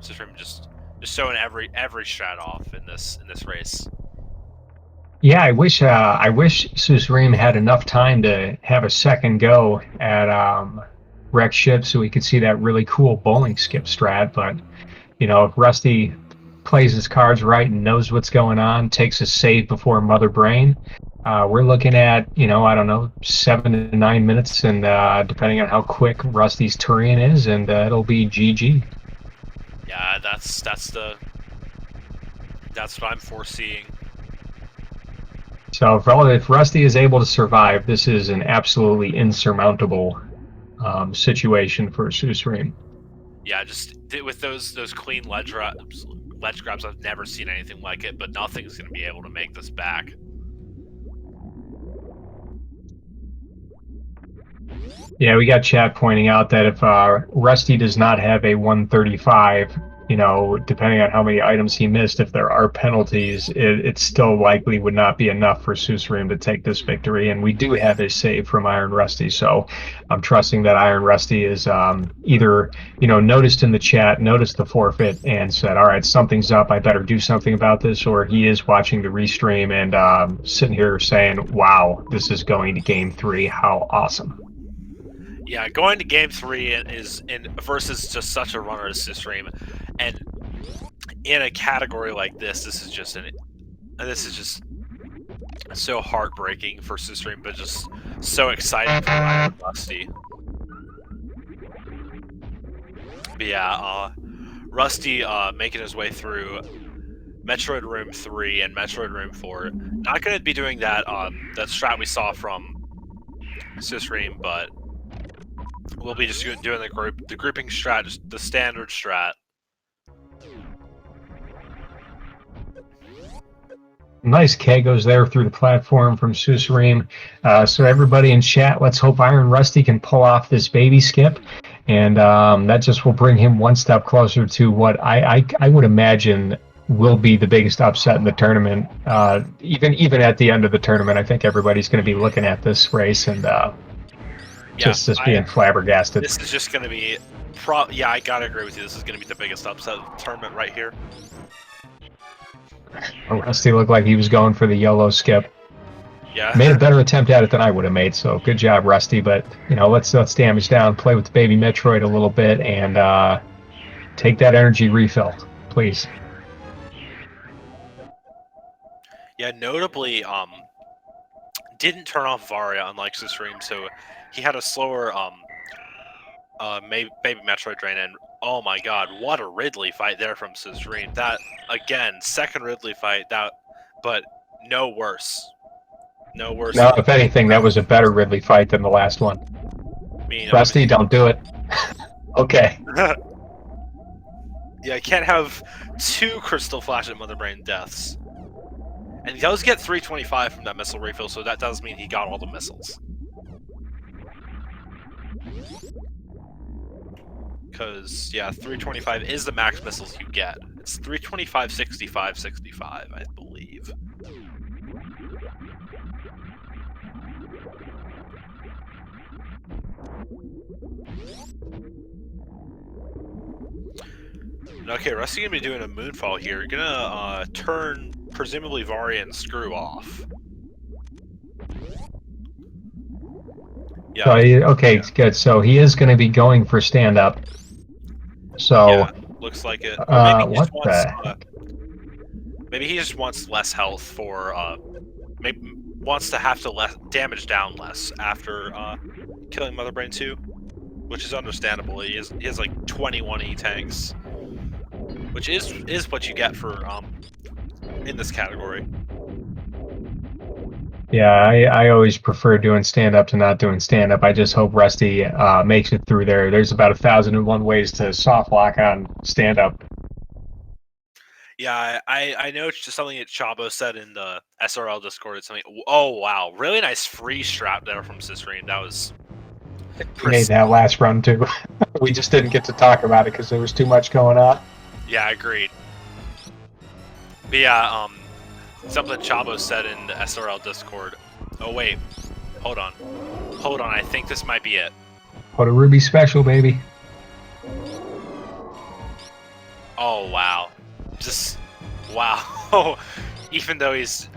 susreime just showing every strat off in this race. Yeah, I wish susreime had enough time to have a second go at wreck ship so we could see that really cool bowling skip strat. But you know, if Rusty plays his cards right and knows what's going on, takes a save before Mother Brain, we're looking at, you know, I don't know, 7 to 9 minutes, and depending on how quick Rusty's Turian is, and it'll be GG. Yeah, that's what I'm foreseeing. So if Rusty is able to survive, this is an absolutely insurmountable situation for susreime. Yeah, just with those clean ledge grabs, I've never seen anything like it, but nothing's going to be able to make this back. Yeah, we got chat pointing out that if Rusty does not have a 135, you know, depending on how many items he missed, if there are penalties, it still likely would not be enough for susreime to take this victory. And we do have a save from Ironrusty, so I'm trusting that Ironrusty is either, you know, noticed in the chat, noticed the forfeit, and said, all right, something's up, I better do something about this, or he is watching the restream and sitting here saying, wow, this is going to game 3, how awesome. Yeah, going to game 3 versus just such a runner as susreime, and in a category like this, this is just so heartbreaking for susreime, but just so exciting for Ironrusty. But yeah, Rusty making his way through Metroid Room 3 and Metroid Room 4. Not going to be doing that that strat we saw from susreime, but we'll be just doing the grouping strat, just the standard strat. Nice Kagos there through the platform from susreime. So everybody in chat, let's hope Ironrusty can pull off this baby skip, and that just will bring him one step closer to what I would imagine will be the biggest upset in the tournament. Even at the end of the tournament, I think everybody's going to be looking at this race and just being flabbergasted. This is just going to be, yeah, I gotta agree with you. This is going to be the biggest upset of the tournament right here. Rusty looked like he was going for the YOLO skip. Yeah. Made a better attempt at it than I would have made, so good job, Rusty. But you know, let's damage down, play with the baby Metroid a little bit, and take that energy refill, please. Yeah, notably, didn't turn off Varia unlike susreime, so he had a slower baby Metroid drain, and oh my god, what a Ridley fight there from susreime. That, again, second Ridley fight, but no worse. No worse. No, if anything, that was a better Ridley fight than the last one. Rusty, don't do it. Okay. Yeah, I can't have 2 Crystal Flash at Mother Brain deaths. And he does get 325 from that missile refill, so that does mean he got all the missiles. Because, yeah, 325 is the max missiles you get. It's 325, 65, 65, I believe. Okay, Rusty's gonna be doing a moonfall here. You're gonna turn, presumably, Varia and Screw off. Yeah. So okay, yeah. Good. So he is going to be going for stand up. So yeah, looks like it. Maybe he just wants less health for maybe wants to have to damage down less after killing Mother Brain 2, which is understandable. He has like 21 E tanks, which is what you get for in this category. Yeah, I always prefer doing stand-up to not doing stand-up. I just hope Rusty makes it through there. There's about 1,001 ways to soft lock on stand-up. Yeah, I know it's just something that Chabo said in the SRL Discord. It's something. Oh wow, really nice free strap there from susreime. That was. We made that last run too. We just didn't get to talk about it because there was too much going on. Yeah, agreed. But yeah, something Chabo said in the SRL Discord. Oh wait, hold on. I think this might be it. What a Ruby special, baby. Oh wow, just wow. even though he's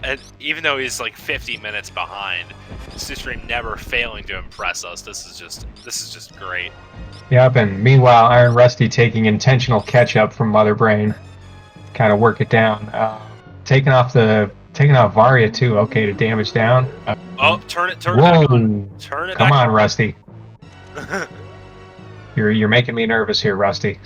like 50 minutes behind, susreime never failing to impress us. This is just great. Yep, and meanwhile, Ironrusty taking intentional catch-up from Mother Brain, kind of work it down. Taking off Varia too. Okay, to damage down. Oh, turn it back on. Turn it. Come on, Rusty. You're making me nervous here, Rusty.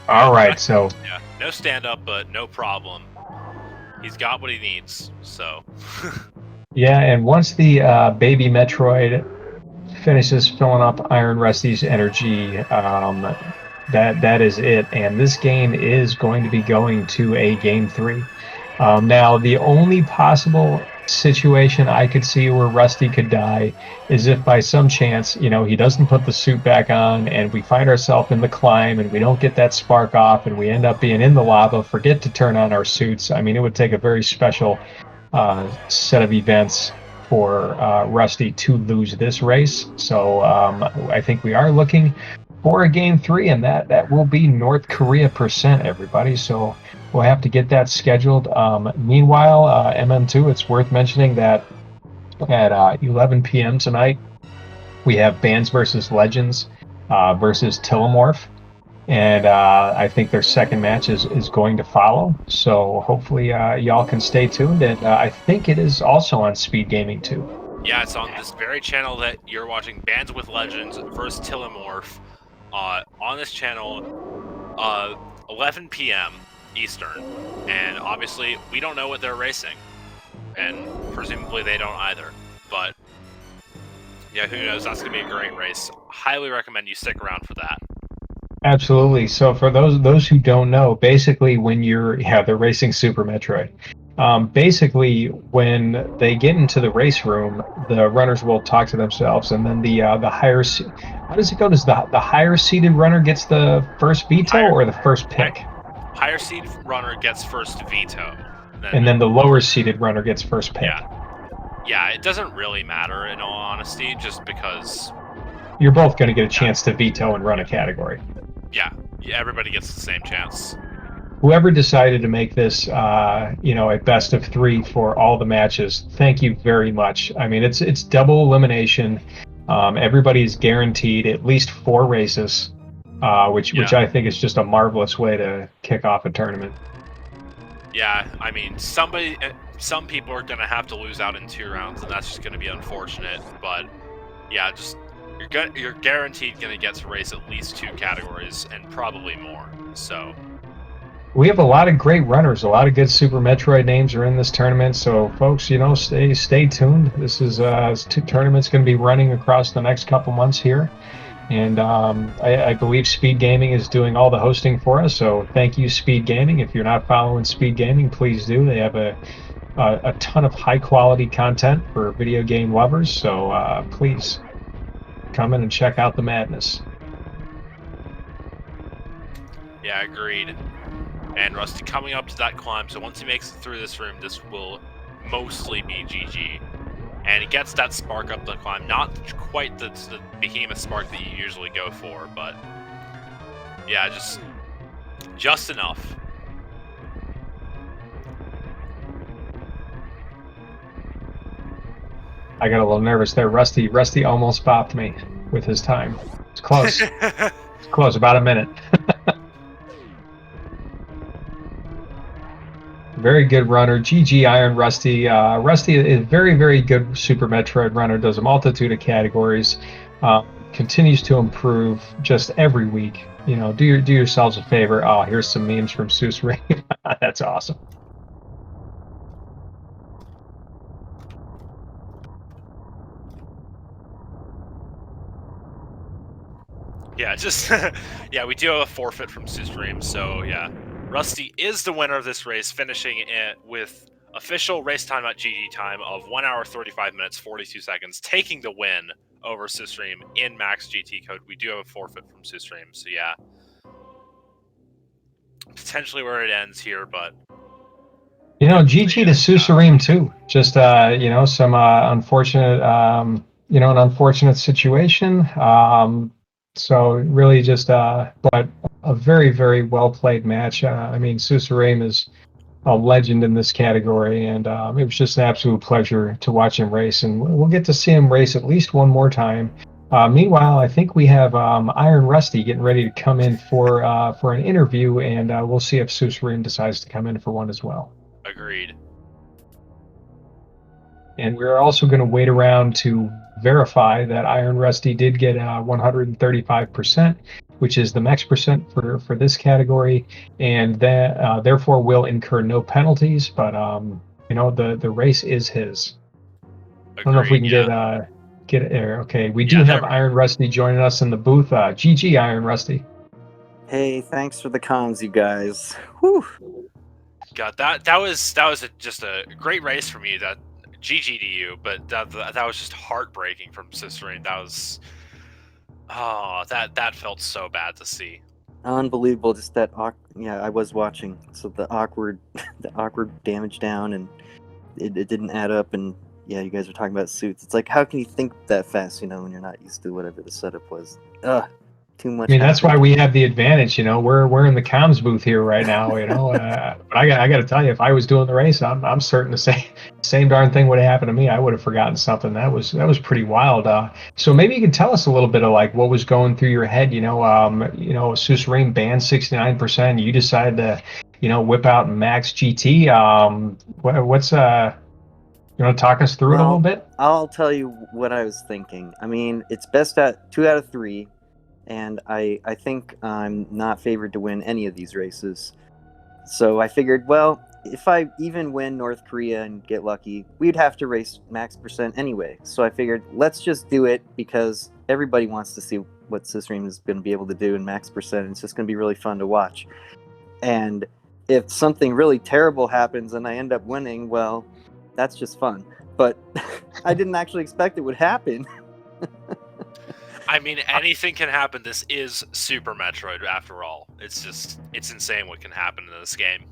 All right, so yeah, no stand up, but no problem. He's got what he needs. So. Yeah, and once the baby Metroid finishes filling up Ironrusty's energy, that is it, and this game is going to be going to a game 3. Now, the only possible situation I could see where Rusty could die is if by some chance, you know, he doesn't put the suit back on and we find ourselves in the climb and we don't get that spark off and we end up being in the lava, forget to turn on our suits. I mean, it would take a very special set of events for Rusty to lose this race. So I think we are looking for a game 3, and that will be North Korea %, everybody. So we'll have to get that scheduled. Meanwhile, MM2, it's worth mentioning that at 11 p.m. tonight, we have Bands vs. Legends versus Tillamorph. And I think their second match is going to follow. So hopefully y'all can stay tuned. And I think it is also on SpeedGaming too. Yeah, it's on this very channel that you're watching, Bands with Legends versus Tillamorph. On this channel, 11 p.m. Eastern. And obviously, we don't know what they're racing. And presumably they don't either. But, yeah, who knows? That's going to be a great race. Highly recommend you stick around for that. Absolutely. So for those who don't know, basically when they're racing Super Metroid. Basically, when they get into the race room, the runners will talk to themselves, and then the higher how does it go? Does the higher seated runner gets the first veto Higher or the first hi- pick, higher seed runner gets first veto. and Then then the lower seated runner gets first pick? yeah. Yeah, it doesn't really matter in all honesty, just because You're both going to get a yeah, chance to veto and run a category. yeah, everybody gets the same chance. Whoever decided to make this, a best of three for all the matches, thank you very much. I mean, it's double elimination. Everybody's guaranteed at least 4 races, which Yeah. I think is just a marvelous way to kick off a tournament. Yeah, I mean, some people are gonna have to lose out in 2 rounds, and that's just gonna be unfortunate. But yeah, just you're guaranteed gonna get to race at least 2 categories and probably more. So We have a lot of great runners. A lot of good Super Metroid names are in this tournament. So, folks, stay tuned. This tournament's going to be running across the next couple months here. And I believe Speed Gaming is doing all the hosting for us. So thank you, Speed Gaming. If you're not following Speed Gaming, please do. They have a ton of high quality content for video game lovers. So please come in and check out the madness. yeah, agreed. And Rusty coming up to that climb. So once he makes it through this room, this will mostly be GG. And he gets that spark up the climb. Not quite the behemoth spark that you usually go for, but yeah, just enough. I got a little nervous there. Rusty almost bopped me with his time. It's close. It's close, about a minute. Very good runner. GG Ironrusty. Rusty is a very, very good Super Metroid runner, does a multitude of categories, continues to improve just every week. Do yourselves a favor. Oh, here's some memes from susreime. That's awesome. Yeah, yeah, we do have a forfeit from susreime, so yeah. Rusty is the winner of this race, finishing it with official race time at GG time of 1 hour 35 minutes 42 seconds, taking the win over susreime in max GT code. We do have a forfeit from susreime, so yeah. Potentially where it ends here, but GG to susreime too. Just some unfortunate an unfortunate situation. So really just but a very, very well played match. I mean, susreime is a legend in this category, and it was just an absolute pleasure to watch him race. And we'll get to see him race at least one more time. Meanwhile, I think we have Ironrusty getting ready to come in for an interview, and we'll see if susreime decides to come in for one as well. Agreed. And we're also going to wait around to verify that Ironrusty did get 135%, which is the max percent for this category, and that therefore will incur no penalties. But the race is his. Agreed, I don't know if we can yeah. get it there. Okay, we do have Ironrusty joining us in the booth. GG Ironrusty. Hey, thanks for the comms, you guys. Whew. God, that was just a great race for me. That GG to you, but that was just heartbreaking from susreime. That was that felt so bad to see. Unbelievable, just that yeah, I was watching. So the awkward damage down, and it didn't add up. And yeah, you guys are talking about suits. It's like, how can you think that fast? When you're not used to whatever the setup was. Ugh. Too much. I mean, that's why we have the advantage. We're in the comms booth here right now. But I got to tell you, if I was doing the race, I'm certain the same darn thing would have happened to me. I would have forgotten something. That was pretty wild. So maybe you can tell us a little bit of like what was going through your head. susreime banned 69%. You decided to whip out max GT. What's you want to talk us through it a little bit? I'll tell you what I was thinking. I mean, it's best at 2 out of 3. And I think I'm not favored to win any of these races. So I figured, well, if I even win North Korea and get lucky, we'd have to race max percent anyway. So I figured, let's just do it, because everybody wants to see what susreime is going to be able to do in max percent. It's just going to be really fun to watch. And if something really terrible happens and I end up winning, well, that's just fun. But I didn't actually expect it would happen. I mean, anything can happen. This is Super Metroid, after all. It's insane what can happen in this game.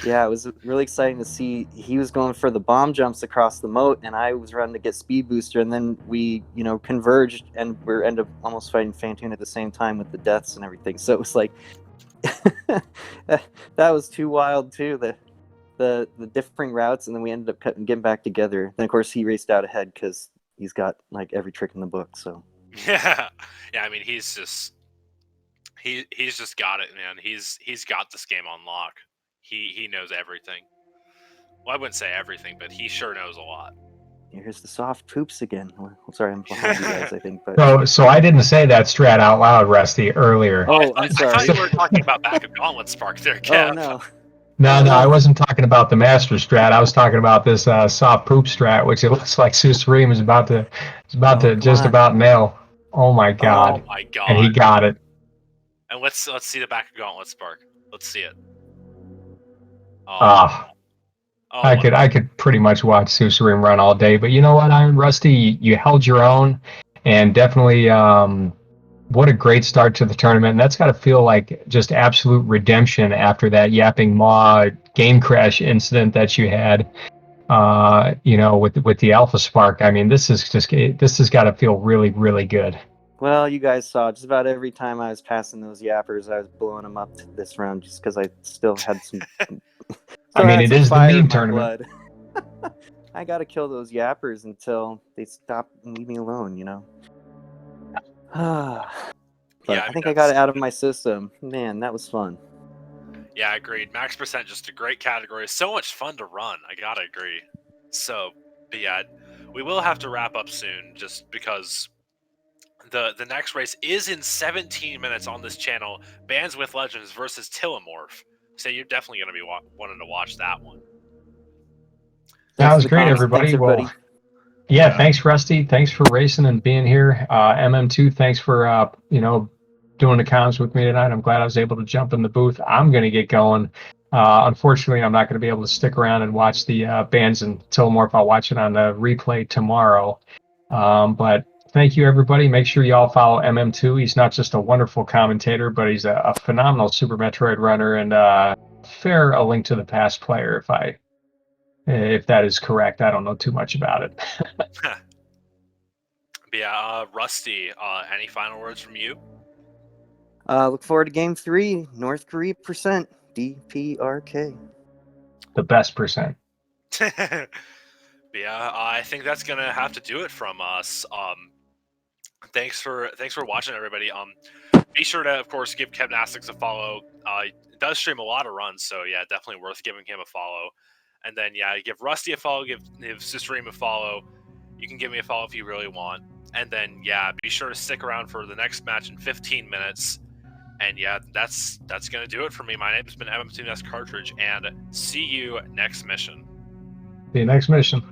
Yeah, it was really exciting to see. He was going for the bomb jumps across the moat, and I was running to get speed booster, and then we, converged, and we ended up almost fighting Phantoon at the same time with the deaths and everything. So it was like, that was too wild too. The differing routes, and then we ended up getting back together. Then of course he raced out ahead because he's got like every trick in the book. So Yeah. I mean, he's just got it, man. He's got this game on lock. He knows everything. Well, I wouldn't say everything, but he sure knows a lot. Here's the soft poops again. Well, sorry, I'm behind you guys, I think. But So I didn't say that strat out loud, Rusty, earlier. Oh, I'm sorry. I thought you were talking about back of Gauntlet Spark there, Kev. Oh no. No, I wasn't talking about the master strat. I was talking about this soft poop strat, which it looks like susreime is about to just about nail. Oh my god! Oh my god! And he got it. And let's see the back of Gauntlet Spark. Let's see it. I could pretty much watch susreime run all day, but you know what, Ironrusty, you held your own, and definitely what a great start to the tournament. And that's got to feel like just absolute redemption after that yapping maw game crash incident that you had, with the Alpha Spark. I mean, this has got to feel really, really good. Well, you guys saw just about every time I was passing those yappers, I was blowing them up this round just because I still had some. I mean, it is the meme tournament. I got to kill those yappers until they stop and leave me alone, But I think I got it out of my system. Man, that was fun. Yeah, agreed. Max percent, just a great category. So much fun to run. I gotta agree. So, but yeah, we will have to wrap up soon, just because the next race is in 17 minutes on this channel. Bands with Legends versus Tillamorph. So you're definitely gonna be wanting to watch that one. That was great, everybody. Well, yeah, thanks, Rusty. Thanks for racing and being here. MM2, thanks for doing the comms with me tonight. I'm glad I was able to jump in the booth. I'm going to get going. Unfortunately, I'm not going to be able to stick around and watch the bands and Tillamorph. I'll watch it on the replay tomorrow. But thank you, everybody. Make sure you all follow MM2. He's not just a wonderful commentator, but he's a phenomenal Super Metroid runner and a link to the past player, if that is correct. I don't know too much about it. But yeah, Rusty, any final words from you? Look forward to Game 3, North Korea percent, DPRK. The best percent. But yeah, I think that's gonna have to do it from us. Thanks for watching, everybody. Be sure to, of course, give Cat-Ext a follow. He does stream a lot of runs, so yeah, definitely worth giving him a follow. And then yeah, give Rusty a follow, give susreime a follow. You can give me a follow if you really want. And then yeah, be sure to stick around for the next match in 15 minutes. And yeah, that's gonna do it for me. My name's been MM2Nest Cartridge, and see you next mission. See you next mission.